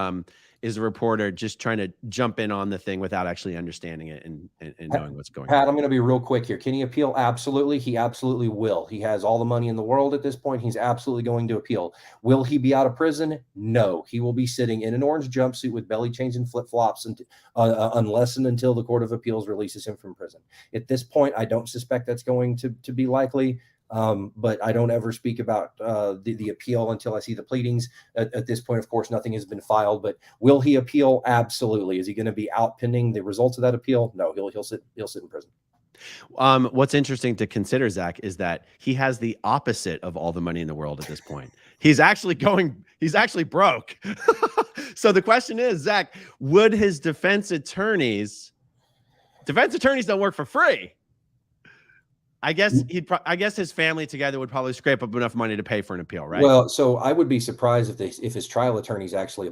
is a reporter just trying to jump in on the thing without actually understanding it and knowing what's going on. Pat, I'm going to be real quick here. Can he appeal? Absolutely. He absolutely will. He has all the money in the world at this point. He's absolutely going to appeal. Will he be out of prison? No. He will be sitting in an orange jumpsuit with belly chains and flip-flops unless and until the Court of Appeals releases him from prison. At this point, I don't suspect that's going to be likely. But I don't ever speak about the appeal until I see the pleadings. At this point, of course, nothing has been filed. But will he appeal? Absolutely. Is he going to be out pending the results of that appeal? No, he'll sit in prison. What's interesting to consider, Zach, is that he has the opposite of all the money in the world at this point. He's actually broke. So the question is, Zach, would his defense attorneys don't work for free? I guess his family together would probably scrape up enough money to pay for an appeal, right? Well, so I would be surprised if his trial attorneys actually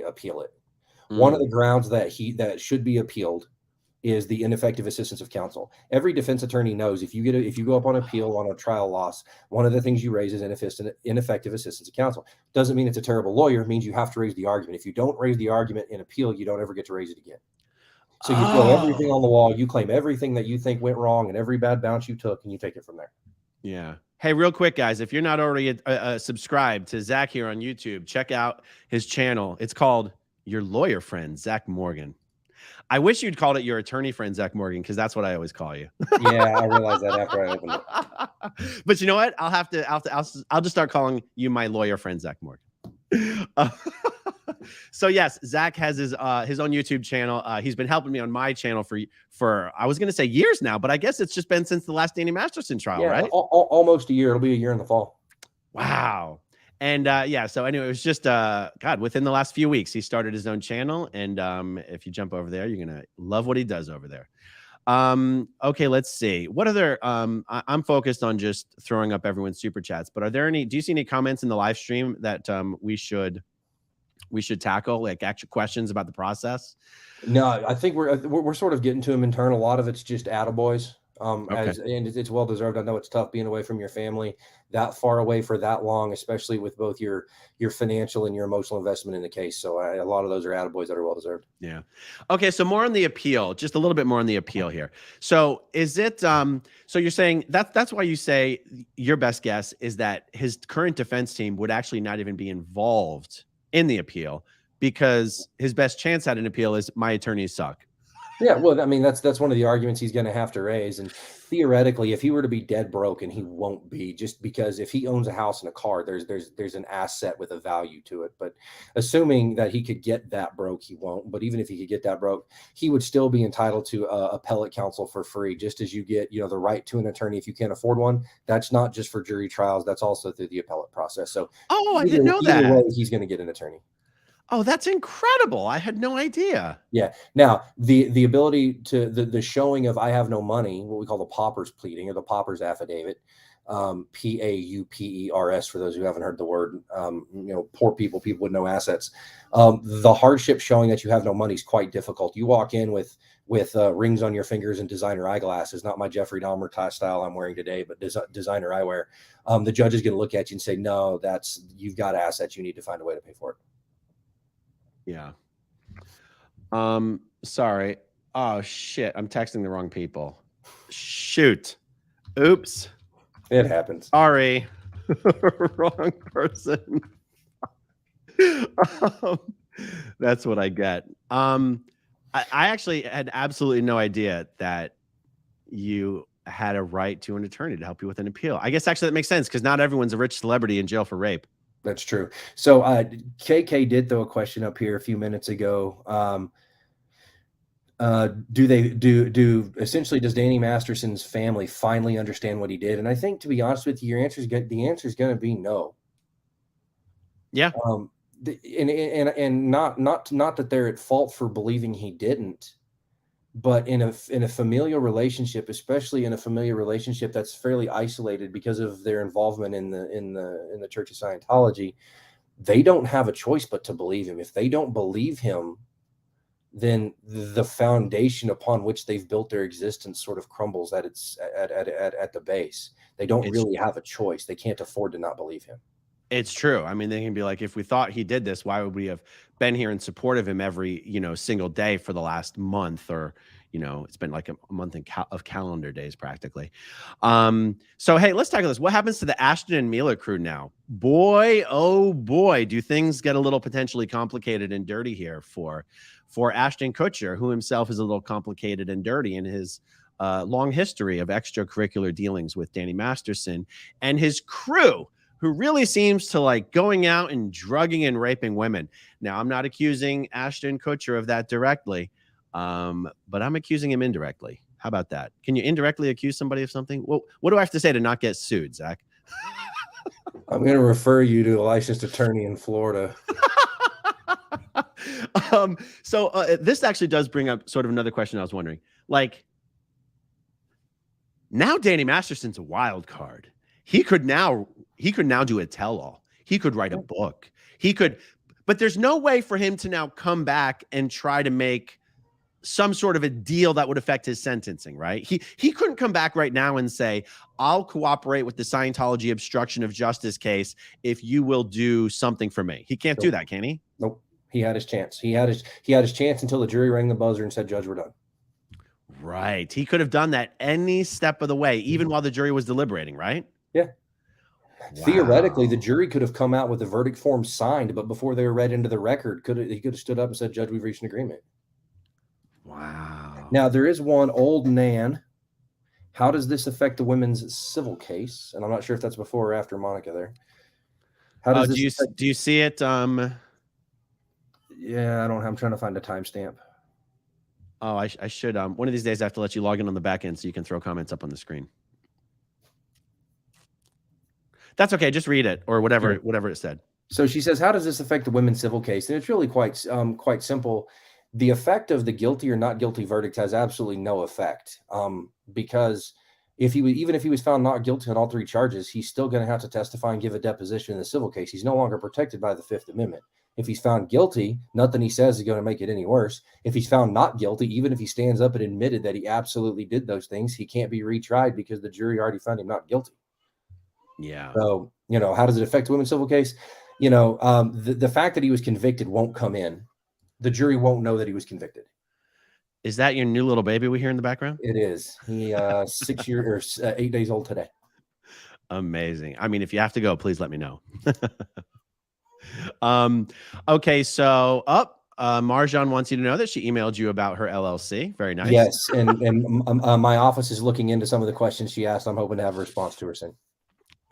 appeal it. One of the grounds that should be appealed is the ineffective assistance of counsel. Every defense attorney knows if you go up on appeal on a trial loss, one of the things you raise is ineffective assistance of counsel. Doesn't mean it's a terrible lawyer. It means you have to raise the argument. If you don't raise the argument in appeal, you don't ever get to raise it again. So you throw everything on the wall, you claim everything that you think went wrong and every bad bounce you took, and you take it from there. Yeah. Hey, real quick, guys, if you're not already subscribed to Zach here on YouTube, check out his channel. It's called Your Lawyer Friend, Zach Morgan. I wish you'd called it Your Attorney Friend, Zach Morgan, because that's what I always call you. Yeah, I realized that after I opened it. But you know what? I'll just start calling you my lawyer friend, Zach Morgan. So yes, Zach has his own YouTube channel. He's been helping me on my channel for I was going to say years now, but I guess it's just been since the last Danny Masterson trial, right? Almost a year. It'll be a year in the fall. Wow. And so anyway, it was just within the last few weeks, he started his own channel. And if you jump over there, you're going to love what he does over there. Okay, let's see. What other I'm focused on just throwing up everyone's super chats, but do you see any comments in the live stream that we should tackle, like actual questions about the process? No, I think we're sort of getting to them in turn. A lot of it's just attaboys. Okay. And it's well deserved. I know it's tough being away from your family that far away for that long, especially with both your financial and your emotional investment in the case. So a lot of those are attaboys that are well deserved. Yeah. Okay. So more on the appeal, just a little bit more on the appeal here. So is it, so you're saying that's why you say your best guess is that his current defense team would actually not even be involved in the appeal because his best chance at an appeal is my attorneys suck. Yeah, well, I mean, that's one of the arguments he's going to have to raise. And theoretically, if he were to be dead broke, and he won't be, just because if he owns a house and a car, there's an asset with a value to it. But assuming that he could get that broke, he won't. But even if he could get that broke, he would still be entitled to appellate counsel for free, just as you get, the right to an attorney if you can't afford one. That's not just for jury trials; that's also through the appellate process. So, Oh, I didn't know either way, that. he's going to get an attorney. Oh, that's incredible. I had no idea. Yeah. Now, the ability to the showing of I have no money, what we call the pauper's pleading or the pauper's affidavit, PAUPERS for those who haven't heard the word, poor people with no assets. The hardship showing that you have no money is quite difficult. You walk in with rings on your fingers and designer eyeglasses, not my Jeffrey Dahmer style I'm wearing today, but designer eyewear. The judge is going to look at you and say, no, you've got assets. You need to find a way to pay for it. Yeah. Sorry. Oh shit. I'm texting the wrong people. Shoot. Oops. It happens. Sorry. Wrong person. That's what I get. I actually had absolutely no idea that you had a right to an attorney to help you with an appeal. I guess actually that makes sense because not everyone's a rich celebrity in jail for rape. That's true. So KK did throw a question up here a few minutes ago. Do essentially, does Danny Masterson's family finally understand what he did? And I think, to be honest with you, the answer is going to be no. Yeah. And not that they're at fault for believing he didn't, but in a familial relationship, especially in a familial relationship that's fairly isolated because of their involvement in the Church of Scientology, they don't have a choice but to believe him. If they don't believe him, then the foundation upon which they've built their existence sort of crumbles at the base. They don't really have a choice. They can't afford to not believe him. It's true. I mean, they can be like, if we thought he did this, why would we have been here in support of him every, single day for the last month? Or, it's been like a month of calendar days practically. So, hey, let's tackle this. What happens to the Ashton and Mila crew now? Boy, oh boy, do things get a little potentially complicated and dirty here for Ashton Kutcher, who himself is a little complicated and dirty in his long history of extracurricular dealings with Danny Masterson and his crew, who really seems to like going out and drugging and raping women. Now, I'm not accusing Ashton Kutcher of that directly, but I'm accusing him indirectly. How about that? Can you indirectly accuse somebody of something? Well, what do I have to say to not get sued, Zach? I'm going to refer you to a licensed attorney in Florida. So this actually does bring up sort of another question I was wondering. Like, now Danny Masterson's a wild card. He could now do a tell-all. He could write a book. But there's no way for him to now come back and try to make some sort of a deal that would affect his sentencing, right? He couldn't come back right now and say, I'll cooperate with the Scientology obstruction of justice case if you will do something for me. He can't do that, can he? Nope. He had his chance. He had his chance until the jury rang the buzzer and said, Judge, we're done. Right. He could have done that any step of the way, even while the jury was deliberating, right? Yeah. Wow. Theoretically, the jury could have come out with the verdict form signed, but before they were read into the record, he could have stood up and said, Judge, we've reached an agreement. Wow. Now, there is one old Nan. How does this affect the women's civil case? And I'm not sure if that's before or after Monica there. How does do you see it? Yeah, I'm trying to find a timestamp. Oh, I should. One of these days I have to let you log in on the back end so you can throw comments up on the screen. That's okay. Just read it or whatever it said. So she says, how does this affect the women's civil case? And it's really quite simple. The effect of the guilty or not guilty verdict has absolutely no effect, because even if he was found not guilty on all three charges, he's still going to have to testify and give a deposition in the civil case. He's no longer protected by the Fifth Amendment. If he's found guilty, nothing he says is going to make it any worse. If he's found not guilty, even if he stands up and admitted that he absolutely did those things, he can't be retried because the jury already found him not guilty. Yeah. So, how does it affect a women's civil case? The fact that he was convicted won't come in. The jury won't know that he was convicted. Is that your new little baby we hear in the background? It is. He 6 years or 8 days old today. Amazing. I mean, if you have to go, please let me know. Okay, so Marjan wants you to know that she emailed you about her LLC. Very nice. Yes, and my office is looking into some of the questions she asked. I'm hoping to have a response to her soon.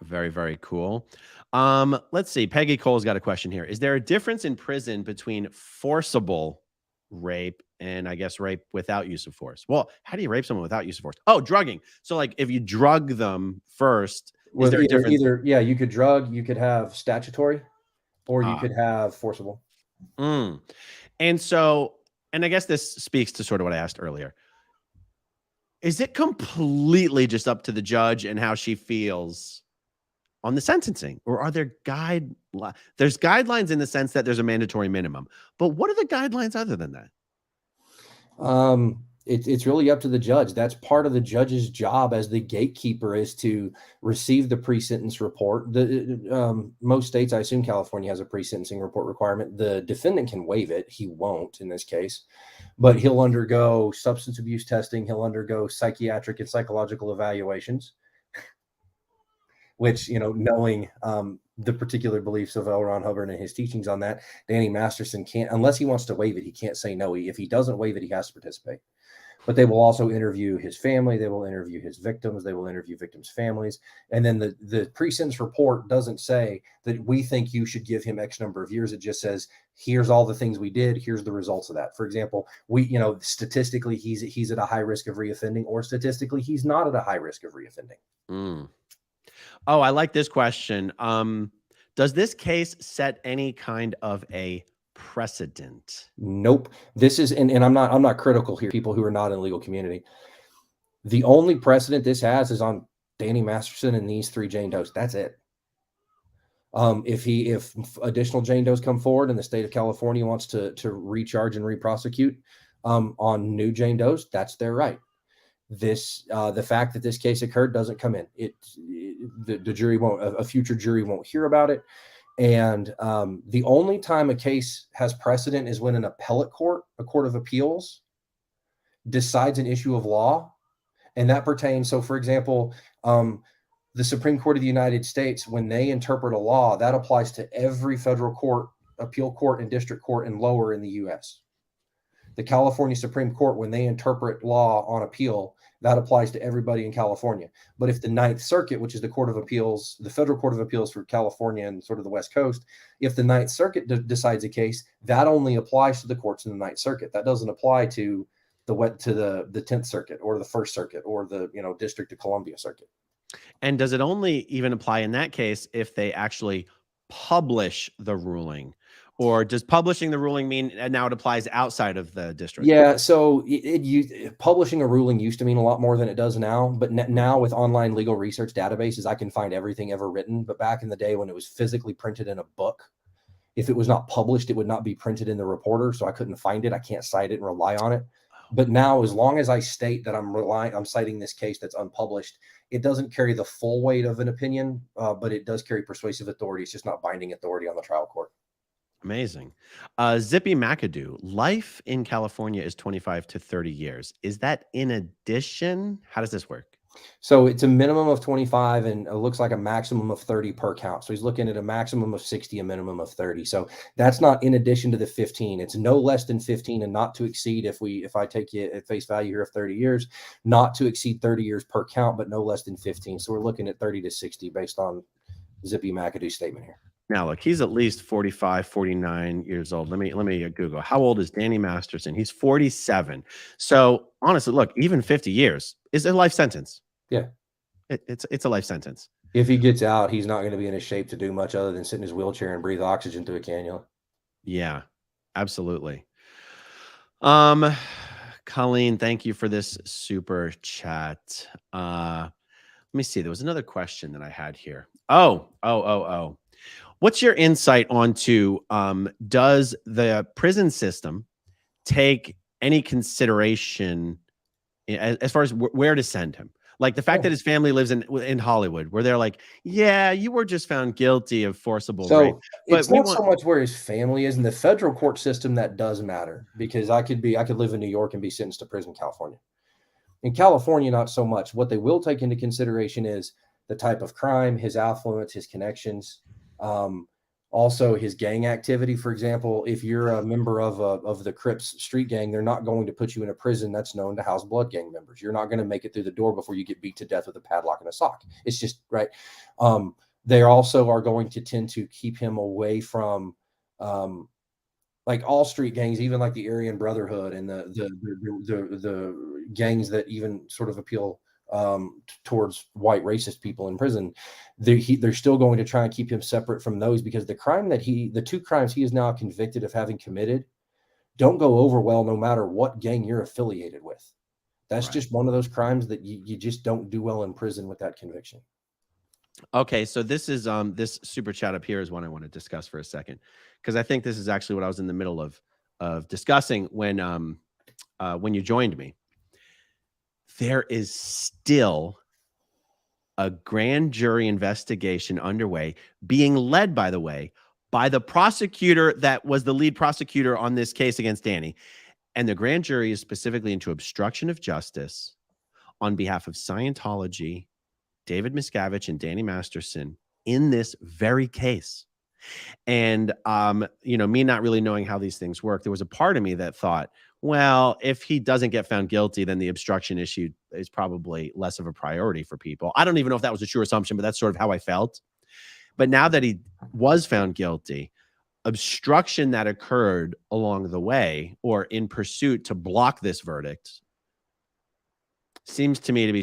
Very, very cool. Let's see. Peggy Cole's got a question here. Is there a difference in prison between forcible rape and I guess rape without use of force? Well, how do you rape someone without use of force? Oh, drugging. So like if you drug them first, is there a difference? You could drug, you could have statutory, or you could have forcible. And so, and I guess this speaks to sort of what I asked earlier. Is it completely just up to the judge and how she feels on the sentencing, or are there there's guidelines in the sense that there's a mandatory minimum, but what are the guidelines other than that? It's really up to the judge. That's part of the judge's job as the gatekeeper, is to receive the pre-sentence report. Most states, I assume California has a pre-sentencing report requirement. The defendant can waive it. He won't in this case, but he'll undergo substance abuse testing. He'll undergo psychiatric and psychological evaluations, which, knowing the particular beliefs of L. Ron Hubbard and his teachings on that, Danny Masterson can't, unless he wants to waive it, he can't say no. If he doesn't waive it, he has to participate. But they will also interview his family. They will interview his victims. They will interview victims' families. And then the pre-sentence report doesn't say that we think you should give him X number of years. It just says, here's all the things we did. Here's the results of that. For example, statistically, he's at a high risk of reoffending, or statistically, he's not at a high risk of reoffending. Oh, I like this question. Does this case set any kind of a precedent? Nope. This is, and I'm not critical here, people who are not in the legal community. The only precedent this has is on Danny Masterson and these 3 Jane Does. That's it. If additional Jane Does come forward and the state of California wants to recharge and re-prosecute on new Jane Does, that's their right. The fact that this case occurred doesn't come in. The jury won't, a future jury won't hear about it. And the only time a case has precedent is when an appellate court, a court of appeals, decides an issue of law. And that pertains. So, for example, the Supreme Court of the United States, when they interpret a law, that applies to every federal court, appeal court, and district court and lower in the U.S. The California Supreme Court, when they interpret law on appeal, that applies to everybody in California. But if the Ninth Circuit, which is the Court of Appeals, the federal Court of Appeals for California and sort of the West Coast, if the Ninth Circuit decides a case, that only applies to the courts in the Ninth Circuit. That doesn't apply to the 10th Circuit or the First Circuit or the District of Columbia Circuit. And does it only even apply in that case if they actually publish the ruling? Or does publishing the ruling mean now it applies outside of the district? Yeah, so publishing a ruling used to mean a lot more than it does now. But now with online legal research databases, I can find everything ever written. But back in the day when it was physically printed in a book, if it was not published, it would not be printed in the Reporter. So I couldn't find it. I can't cite it and rely on it. But now, as long as I state that I'm citing this case that's unpublished, it doesn't carry the full weight of an opinion, but it does carry persuasive authority. It's just not binding authority on the trial court. Amazing. Zippy McAdoo, life in California is 25 to 30 years. Is that in addition? How does this work? So it's a minimum of 25 and it looks like a maximum of 30 per count. So he's looking at a maximum of 60, a minimum of 30. So that's not in addition to the 15. It's no less than 15 and not to exceed, if I take you at face value here of 30 years, not to exceed 30 years per count, but no less than 15. So we're looking at 30 to 60 based on Zippy McAdoo's statement here. Now, look, he's at least 45, 49 years old. Let me Google. How old is Danny Masterson? He's 47. So honestly, look, even 50 years is a life sentence. Yeah. It's a life sentence. If he gets out, he's not going to be in a shape to do much other than sit in his wheelchair and breathe oxygen through a cannula. Yeah, absolutely. Colleen, thank you for this super chat. Let me see. There was another question that I had here. Oh. What's your insight onto does the prison system take any consideration as far as where to send him? Like the fact that his family lives in Hollywood, where they're like, yeah, you were just found guilty of forcible rape. So But it's we not want, so much where his family is in the federal court system. That does matter, because I could live in New York and be sentenced to prison in California. In California, not so much. What they will take into consideration is the type of crime, his affluence, his connections, also his gang activity. For example, if you're a member of the Crips street gang, they're not going to put you in a prison that's known to house blood gang members. You're not going to make it through the door before you get beat to death with a padlock and a sock. It's just right. They also are going to tend to keep him away from like all street gangs, even like the Aryan Brotherhood and the gangs that even sort of appeal towards white racist people in prison. They're still going to try and keep him separate from those, because the two crimes he is now convicted of having committed don't go over well no matter what gang you're affiliated with. That's just one of those crimes that you just don't do well in prison with that conviction. Okay, so this is this super chat up here is one I want to discuss for a second, because I think this is actually what I was in the middle of discussing when you joined me. There is still a grand jury investigation underway, being led, by the way, by the prosecutor that was the lead prosecutor on this case against Danny. And the grand jury is specifically into obstruction of justice on behalf of Scientology, David Miscavige, and Danny Masterson in this very case. And, me not really knowing how these things work, there was a part of me that thought, well, if he doesn't get found guilty, then the obstruction issue is probably less of a priority for people. I don't even know if that was a true assumption, but that's sort of how I felt. But now that he was found guilty, obstruction that occurred along the way or in pursuit to block this verdict seems to me to be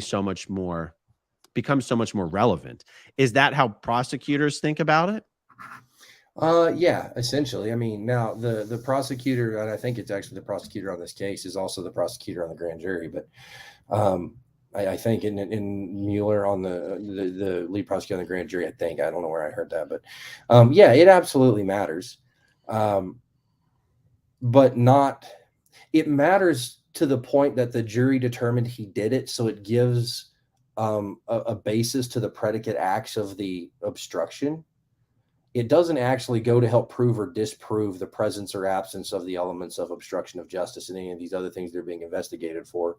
becomes so much more relevant. Is that how prosecutors think about it? Yeah, essentially. I mean, now the prosecutor, and I think it's actually the prosecutor on this case, is also the prosecutor on the grand jury. But I think in Mueller on the lead prosecutor on the grand jury, I don't know where I heard that, but yeah, it absolutely matters. But it matters to the point that the jury determined he did it, so it gives a basis to the predicate acts of the obstruction. It doesn't actually go to help prove or disprove the presence or absence of the elements of obstruction of justice and any of these other things they're being investigated for.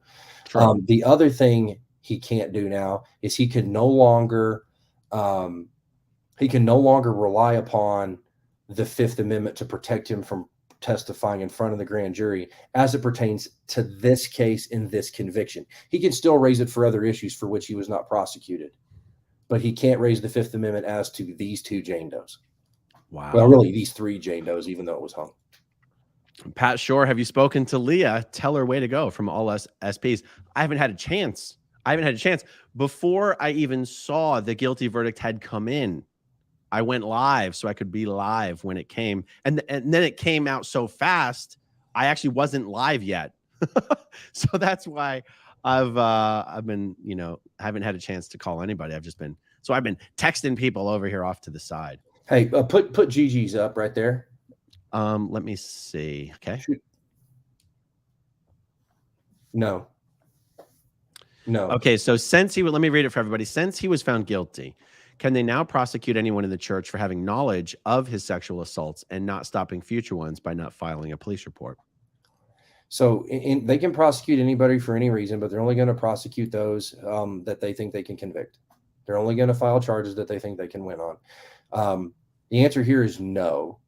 The other thing he can't do now is he can no longer rely upon the Fifth Amendment to protect him from testifying in front of the grand jury as it pertains to this case in this conviction. He can still raise it for other issues for which he was not prosecuted, but he can't raise the Fifth Amendment as to these two Jane Does. Wow. Well, really, these three Jane Does, even though it was hung. Pat Shore, have you spoken to Leah? Tell her way to go from all us SPs. I haven't had a chance. Before I even saw the guilty verdict had come in, I went live so I could be live when it came. And then it came out so fast, I actually wasn't live yet. So that's why I've been, haven't had a chance to call anybody. I've been texting people over here off to the side. Hey, put Gigi's up right there. Let me see. Okay. Shoot. No. Okay. So let me read it for everybody. Since he was found guilty, can they now prosecute anyone in the church for having knowledge of his sexual assaults and not stopping future ones by not filing a police report? So they can prosecute anybody for any reason, but they're only going to prosecute those that they think they can convict. They're only going to file charges that they think they can win on. The answer here is no.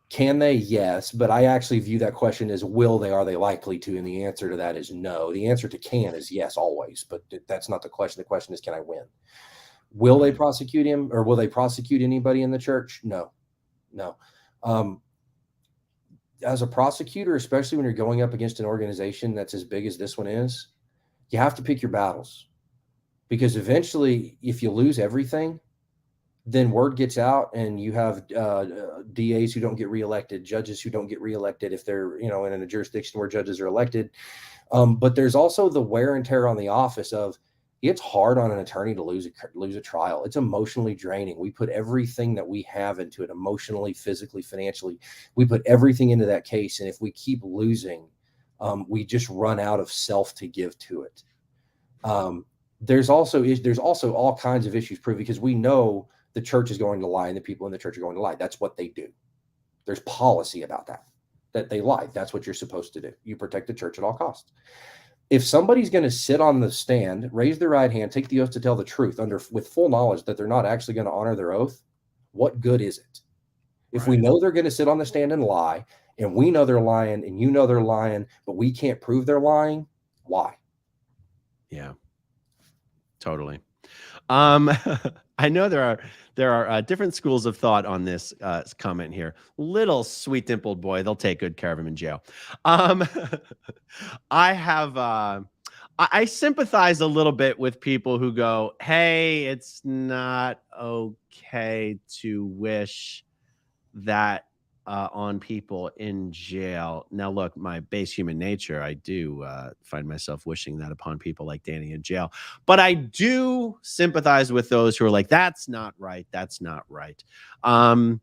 Can they? Yes. But I actually view that question as will they, are they likely to? And the answer to that is no. The answer to can is yes, always. But that's not the question. The question is, can I win? Will they prosecute him, or will they prosecute anybody in the church? No. As a prosecutor, especially when you're going up against an organization that's as big as this one is, you have to pick your battles, because eventually if you lose everything, then word gets out and you have DAs who don't get reelected, judges who don't get reelected if they're, in a jurisdiction where judges are elected. But there's also the wear and tear on the office of It's hard on an attorney to lose a trial. It's emotionally draining. We put everything that we have into it, emotionally, physically, financially. We put everything into that case, and if we keep losing, we just run out of self to give to it. There's also all kinds of issues proved, because we know the church is going to lie and the people in the church are going to lie. That's what they do. There's policy about that they lie. That's what you're supposed to do. You protect the church at all costs. If somebody's going to sit on the stand, raise their right hand, take the oath to tell the truth with full knowledge that they're not actually going to honor their oath, what good is it? If we know they're going to sit on the stand and lie, and we know they're lying, and you know they're lying, but we can't prove they're lying, why? Yeah, totally. I know there are different schools of thought on this comment here. Little sweet dimpled boy, they'll take good care of him in jail. I sympathize a little bit with people who go, hey, it's not okay to wish that on people in jail. Now, look, my base human nature, I do find myself wishing that upon people like Danny in jail. But I do sympathize with those who are like, that's not right. That's not right. I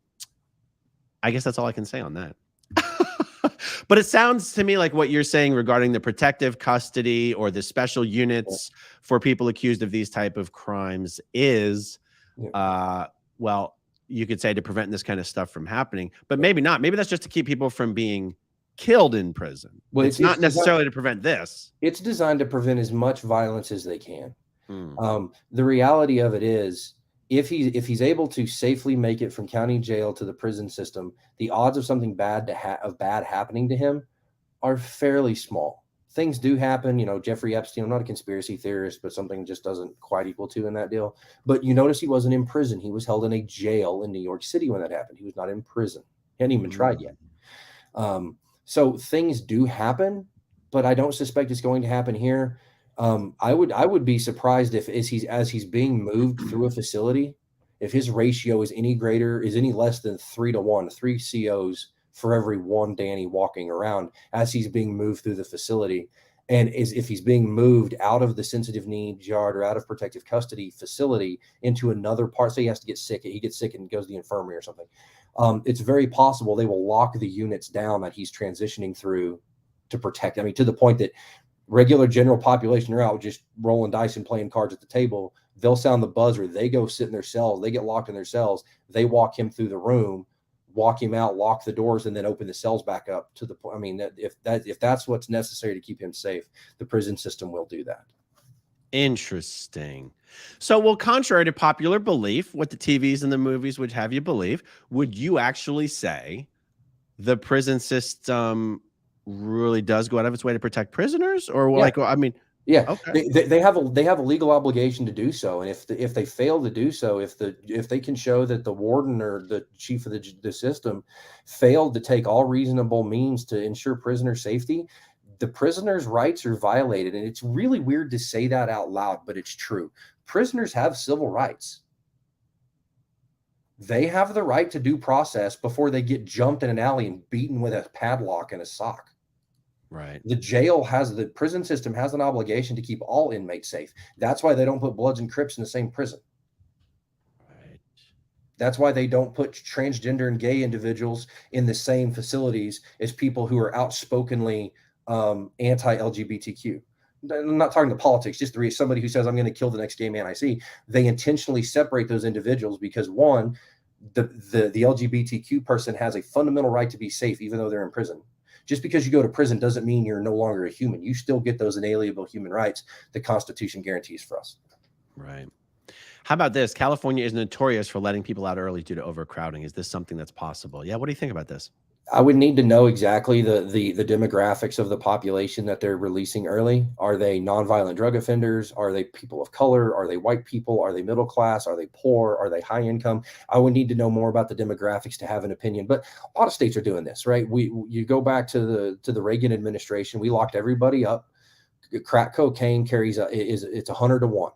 guess that's all I can say on that. But it sounds to me like what you're saying regarding the protective custody or the special units for people accused of these type of crimes is, well, you could say to prevent this kind of stuff from happening, but maybe not. Maybe that's just to keep people from being killed in prison. Well, it's not necessarily to prevent this. It's designed to prevent as much violence as they can. The reality of it is, if he's able to safely make it from county jail to the prison system, the odds of something bad happening to him are fairly small. Things do happen, Jeffrey Epstein, I'm not a conspiracy theorist, but something just doesn't quite equal to in that deal. But you notice he wasn't in prison. He was held in a jail in New York City when that happened. He was not in prison. He hadn't even tried yet. So things do happen, but I don't suspect it's going to happen here. I would be surprised if as he's being moved through a facility, if his ratio is any less than 3-to-1, 3 COs for every one Danny walking around as he's being moved through the facility. And if he's being moved out of the sensitive needs yard or out of protective custody facility into another part, say he has to get sick, he gets sick and goes to the infirmary or something. It's very possible they will lock the units down that he's transitioning through to protect. I mean, to the point that regular general population are out just rolling dice and playing cards at the table. They'll sound the buzzer. They go sit in their cells. They get locked in their cells. They walk him through the room, walk him out, lock the doors, and then open the cells back up to the point. I mean, if that's what's necessary to keep him safe, the prison system will do that. Interesting. So, well, contrary to popular belief, what the TVs and the movies would have you believe, would you actually say the prison system really does go out of its way to protect prisoners? Or yeah, okay. They have a legal obligation to do so, and if they fail to do so, if they can show that the warden or the chief of the system failed to take all reasonable means to ensure prisoner safety, the prisoner's rights are violated. And it's really weird to say that out loud, but it's true. Prisoners have civil rights. They have the right to due process before they get jumped in an alley and beaten with a padlock and a sock. Right. The prison system has an obligation to keep all inmates safe. That's why they don't put Bloods and Crips in the same prison. Right. That's why they don't put transgender and gay individuals in the same facilities as people who are outspokenly anti-LGBTQ. I'm not talking to politics, just somebody who says, I'm going to kill the next gay man I see. They intentionally separate those individuals because, one, the LGBTQ person has a fundamental right to be safe, even though they're in prison. Just because you go to prison doesn't mean you're no longer a human. You still get those inalienable human rights the Constitution guarantees for us. Right. How about this? California is notorious for letting people out early due to overcrowding. Is this something that's possible? Yeah. What do you think about this? I would need to know exactly the demographics of the population that they're releasing early. Are they nonviolent drug offenders? Are they people of color? Are they white people? Are they middle class? Are they poor? Are they high income? I would need to know more about the demographics to have an opinion. But a lot of states are doing this, right? You go back to the Reagan administration. We locked everybody up. Crack cocaine it's 100-to-1.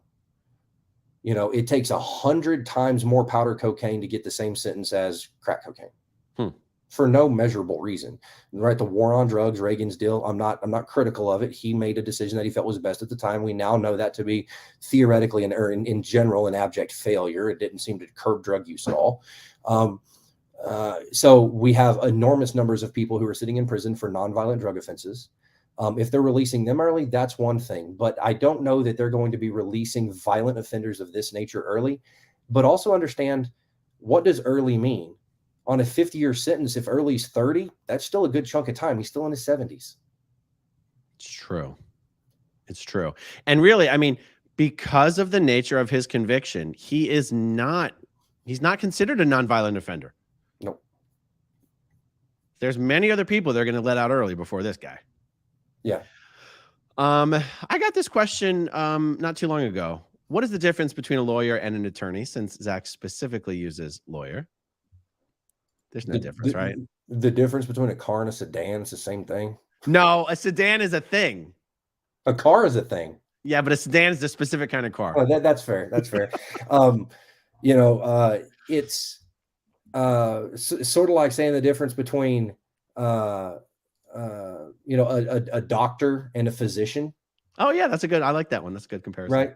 It takes 100 times more powder cocaine to get the same sentence as crack cocaine. for no measurable reason, right? The war on drugs, Reagan's deal. I'm not critical of it. He made a decision that he felt was best at the time. We now know that to be theoretically or in general an abject failure. It didn't seem to curb drug use at all. So we have enormous numbers of people who are sitting in prison for nonviolent drug offenses. If they're releasing them early, that's one thing. But I don't know that they're going to be releasing violent offenders of this nature early. But also understand, what does early mean? On a 50-year sentence, if early's 30, that's still a good chunk of time. He's still in his 70s. It's true. It's true. And really, I mean, because of the nature of his conviction, he's not considered a nonviolent offender. Nope. There's many other people they're going to let out early before this guy. Yeah. I got this question not too long ago. What is the difference between a lawyer and an attorney, since Zach specifically uses lawyer? There's no difference, right? The difference between a car and a sedan is the same thing. No, a sedan is a thing. A car is a thing. Yeah, but a sedan is a specific kind of car. Oh, that's fair. That's fair. It's sort of like saying the difference between a doctor and a physician. Oh yeah, that's a good. I like that one. That's a good comparison. Right.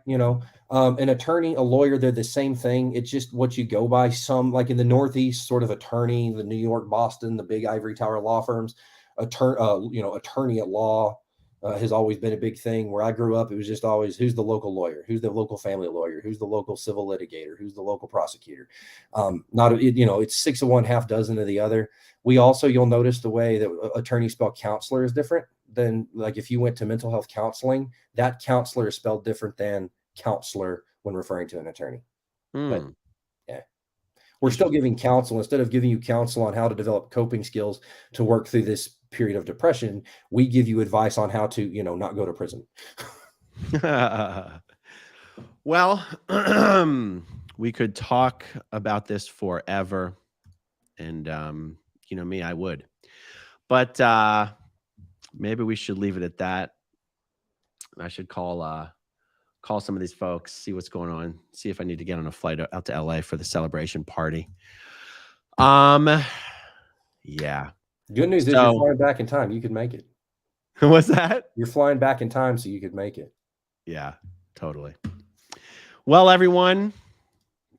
An attorney, a lawyer, they're the same thing. It's just what you go by. Some, like in the Northeast, sort of attorney, the New York, Boston, the big ivory tower law firms, attorney at law has always been a big thing. Where I grew up, it was just always, who's the local lawyer, who's the local family lawyer, who's the local civil litigator, who's the local prosecutor. It's 6 of one, half dozen of the other. We also, you'll notice the way that attorneys spell counselor is different than, like, if you went to mental health counseling, that counselor is spelled different than counselor when referring to an attorney. But yeah, we're still giving counsel. Instead of giving you counsel on how to develop coping skills to work through this period of depression, we give you advice on how to, not go to prison. Well, we could talk about this forever, and me, I would, but maybe we should leave it at that. I should call some of these folks, see what's going on, see if I need to get on a flight out to LA for the celebration party. Yeah. Good news is you're flying back in time. You could make it. What's that? You're flying back in time so you could make it. Yeah, totally. Well, everyone,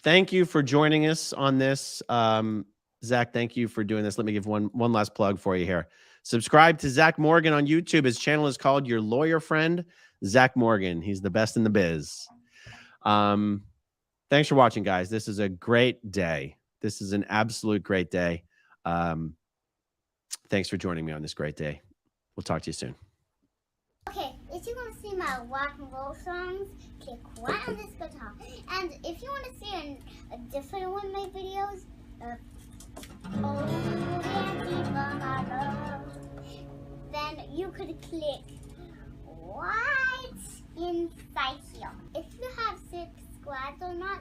thank you for joining us on this. Zach, thank you for doing this. Let me give one last plug for you here. Subscribe to Zach Morgan on YouTube. His channel is called Your Lawyer Friend, Zach Morgan. He's the best in the biz. Thanks for watching, guys. This is a great day. This is an absolute great day. Thanks for joining me on this great day. We'll talk to you soon. Okay, if you want to see my rock and roll songs, click right on this guitar. And if you want to see a different one of my videos, then you could click right inside here. If you have subscribed or not,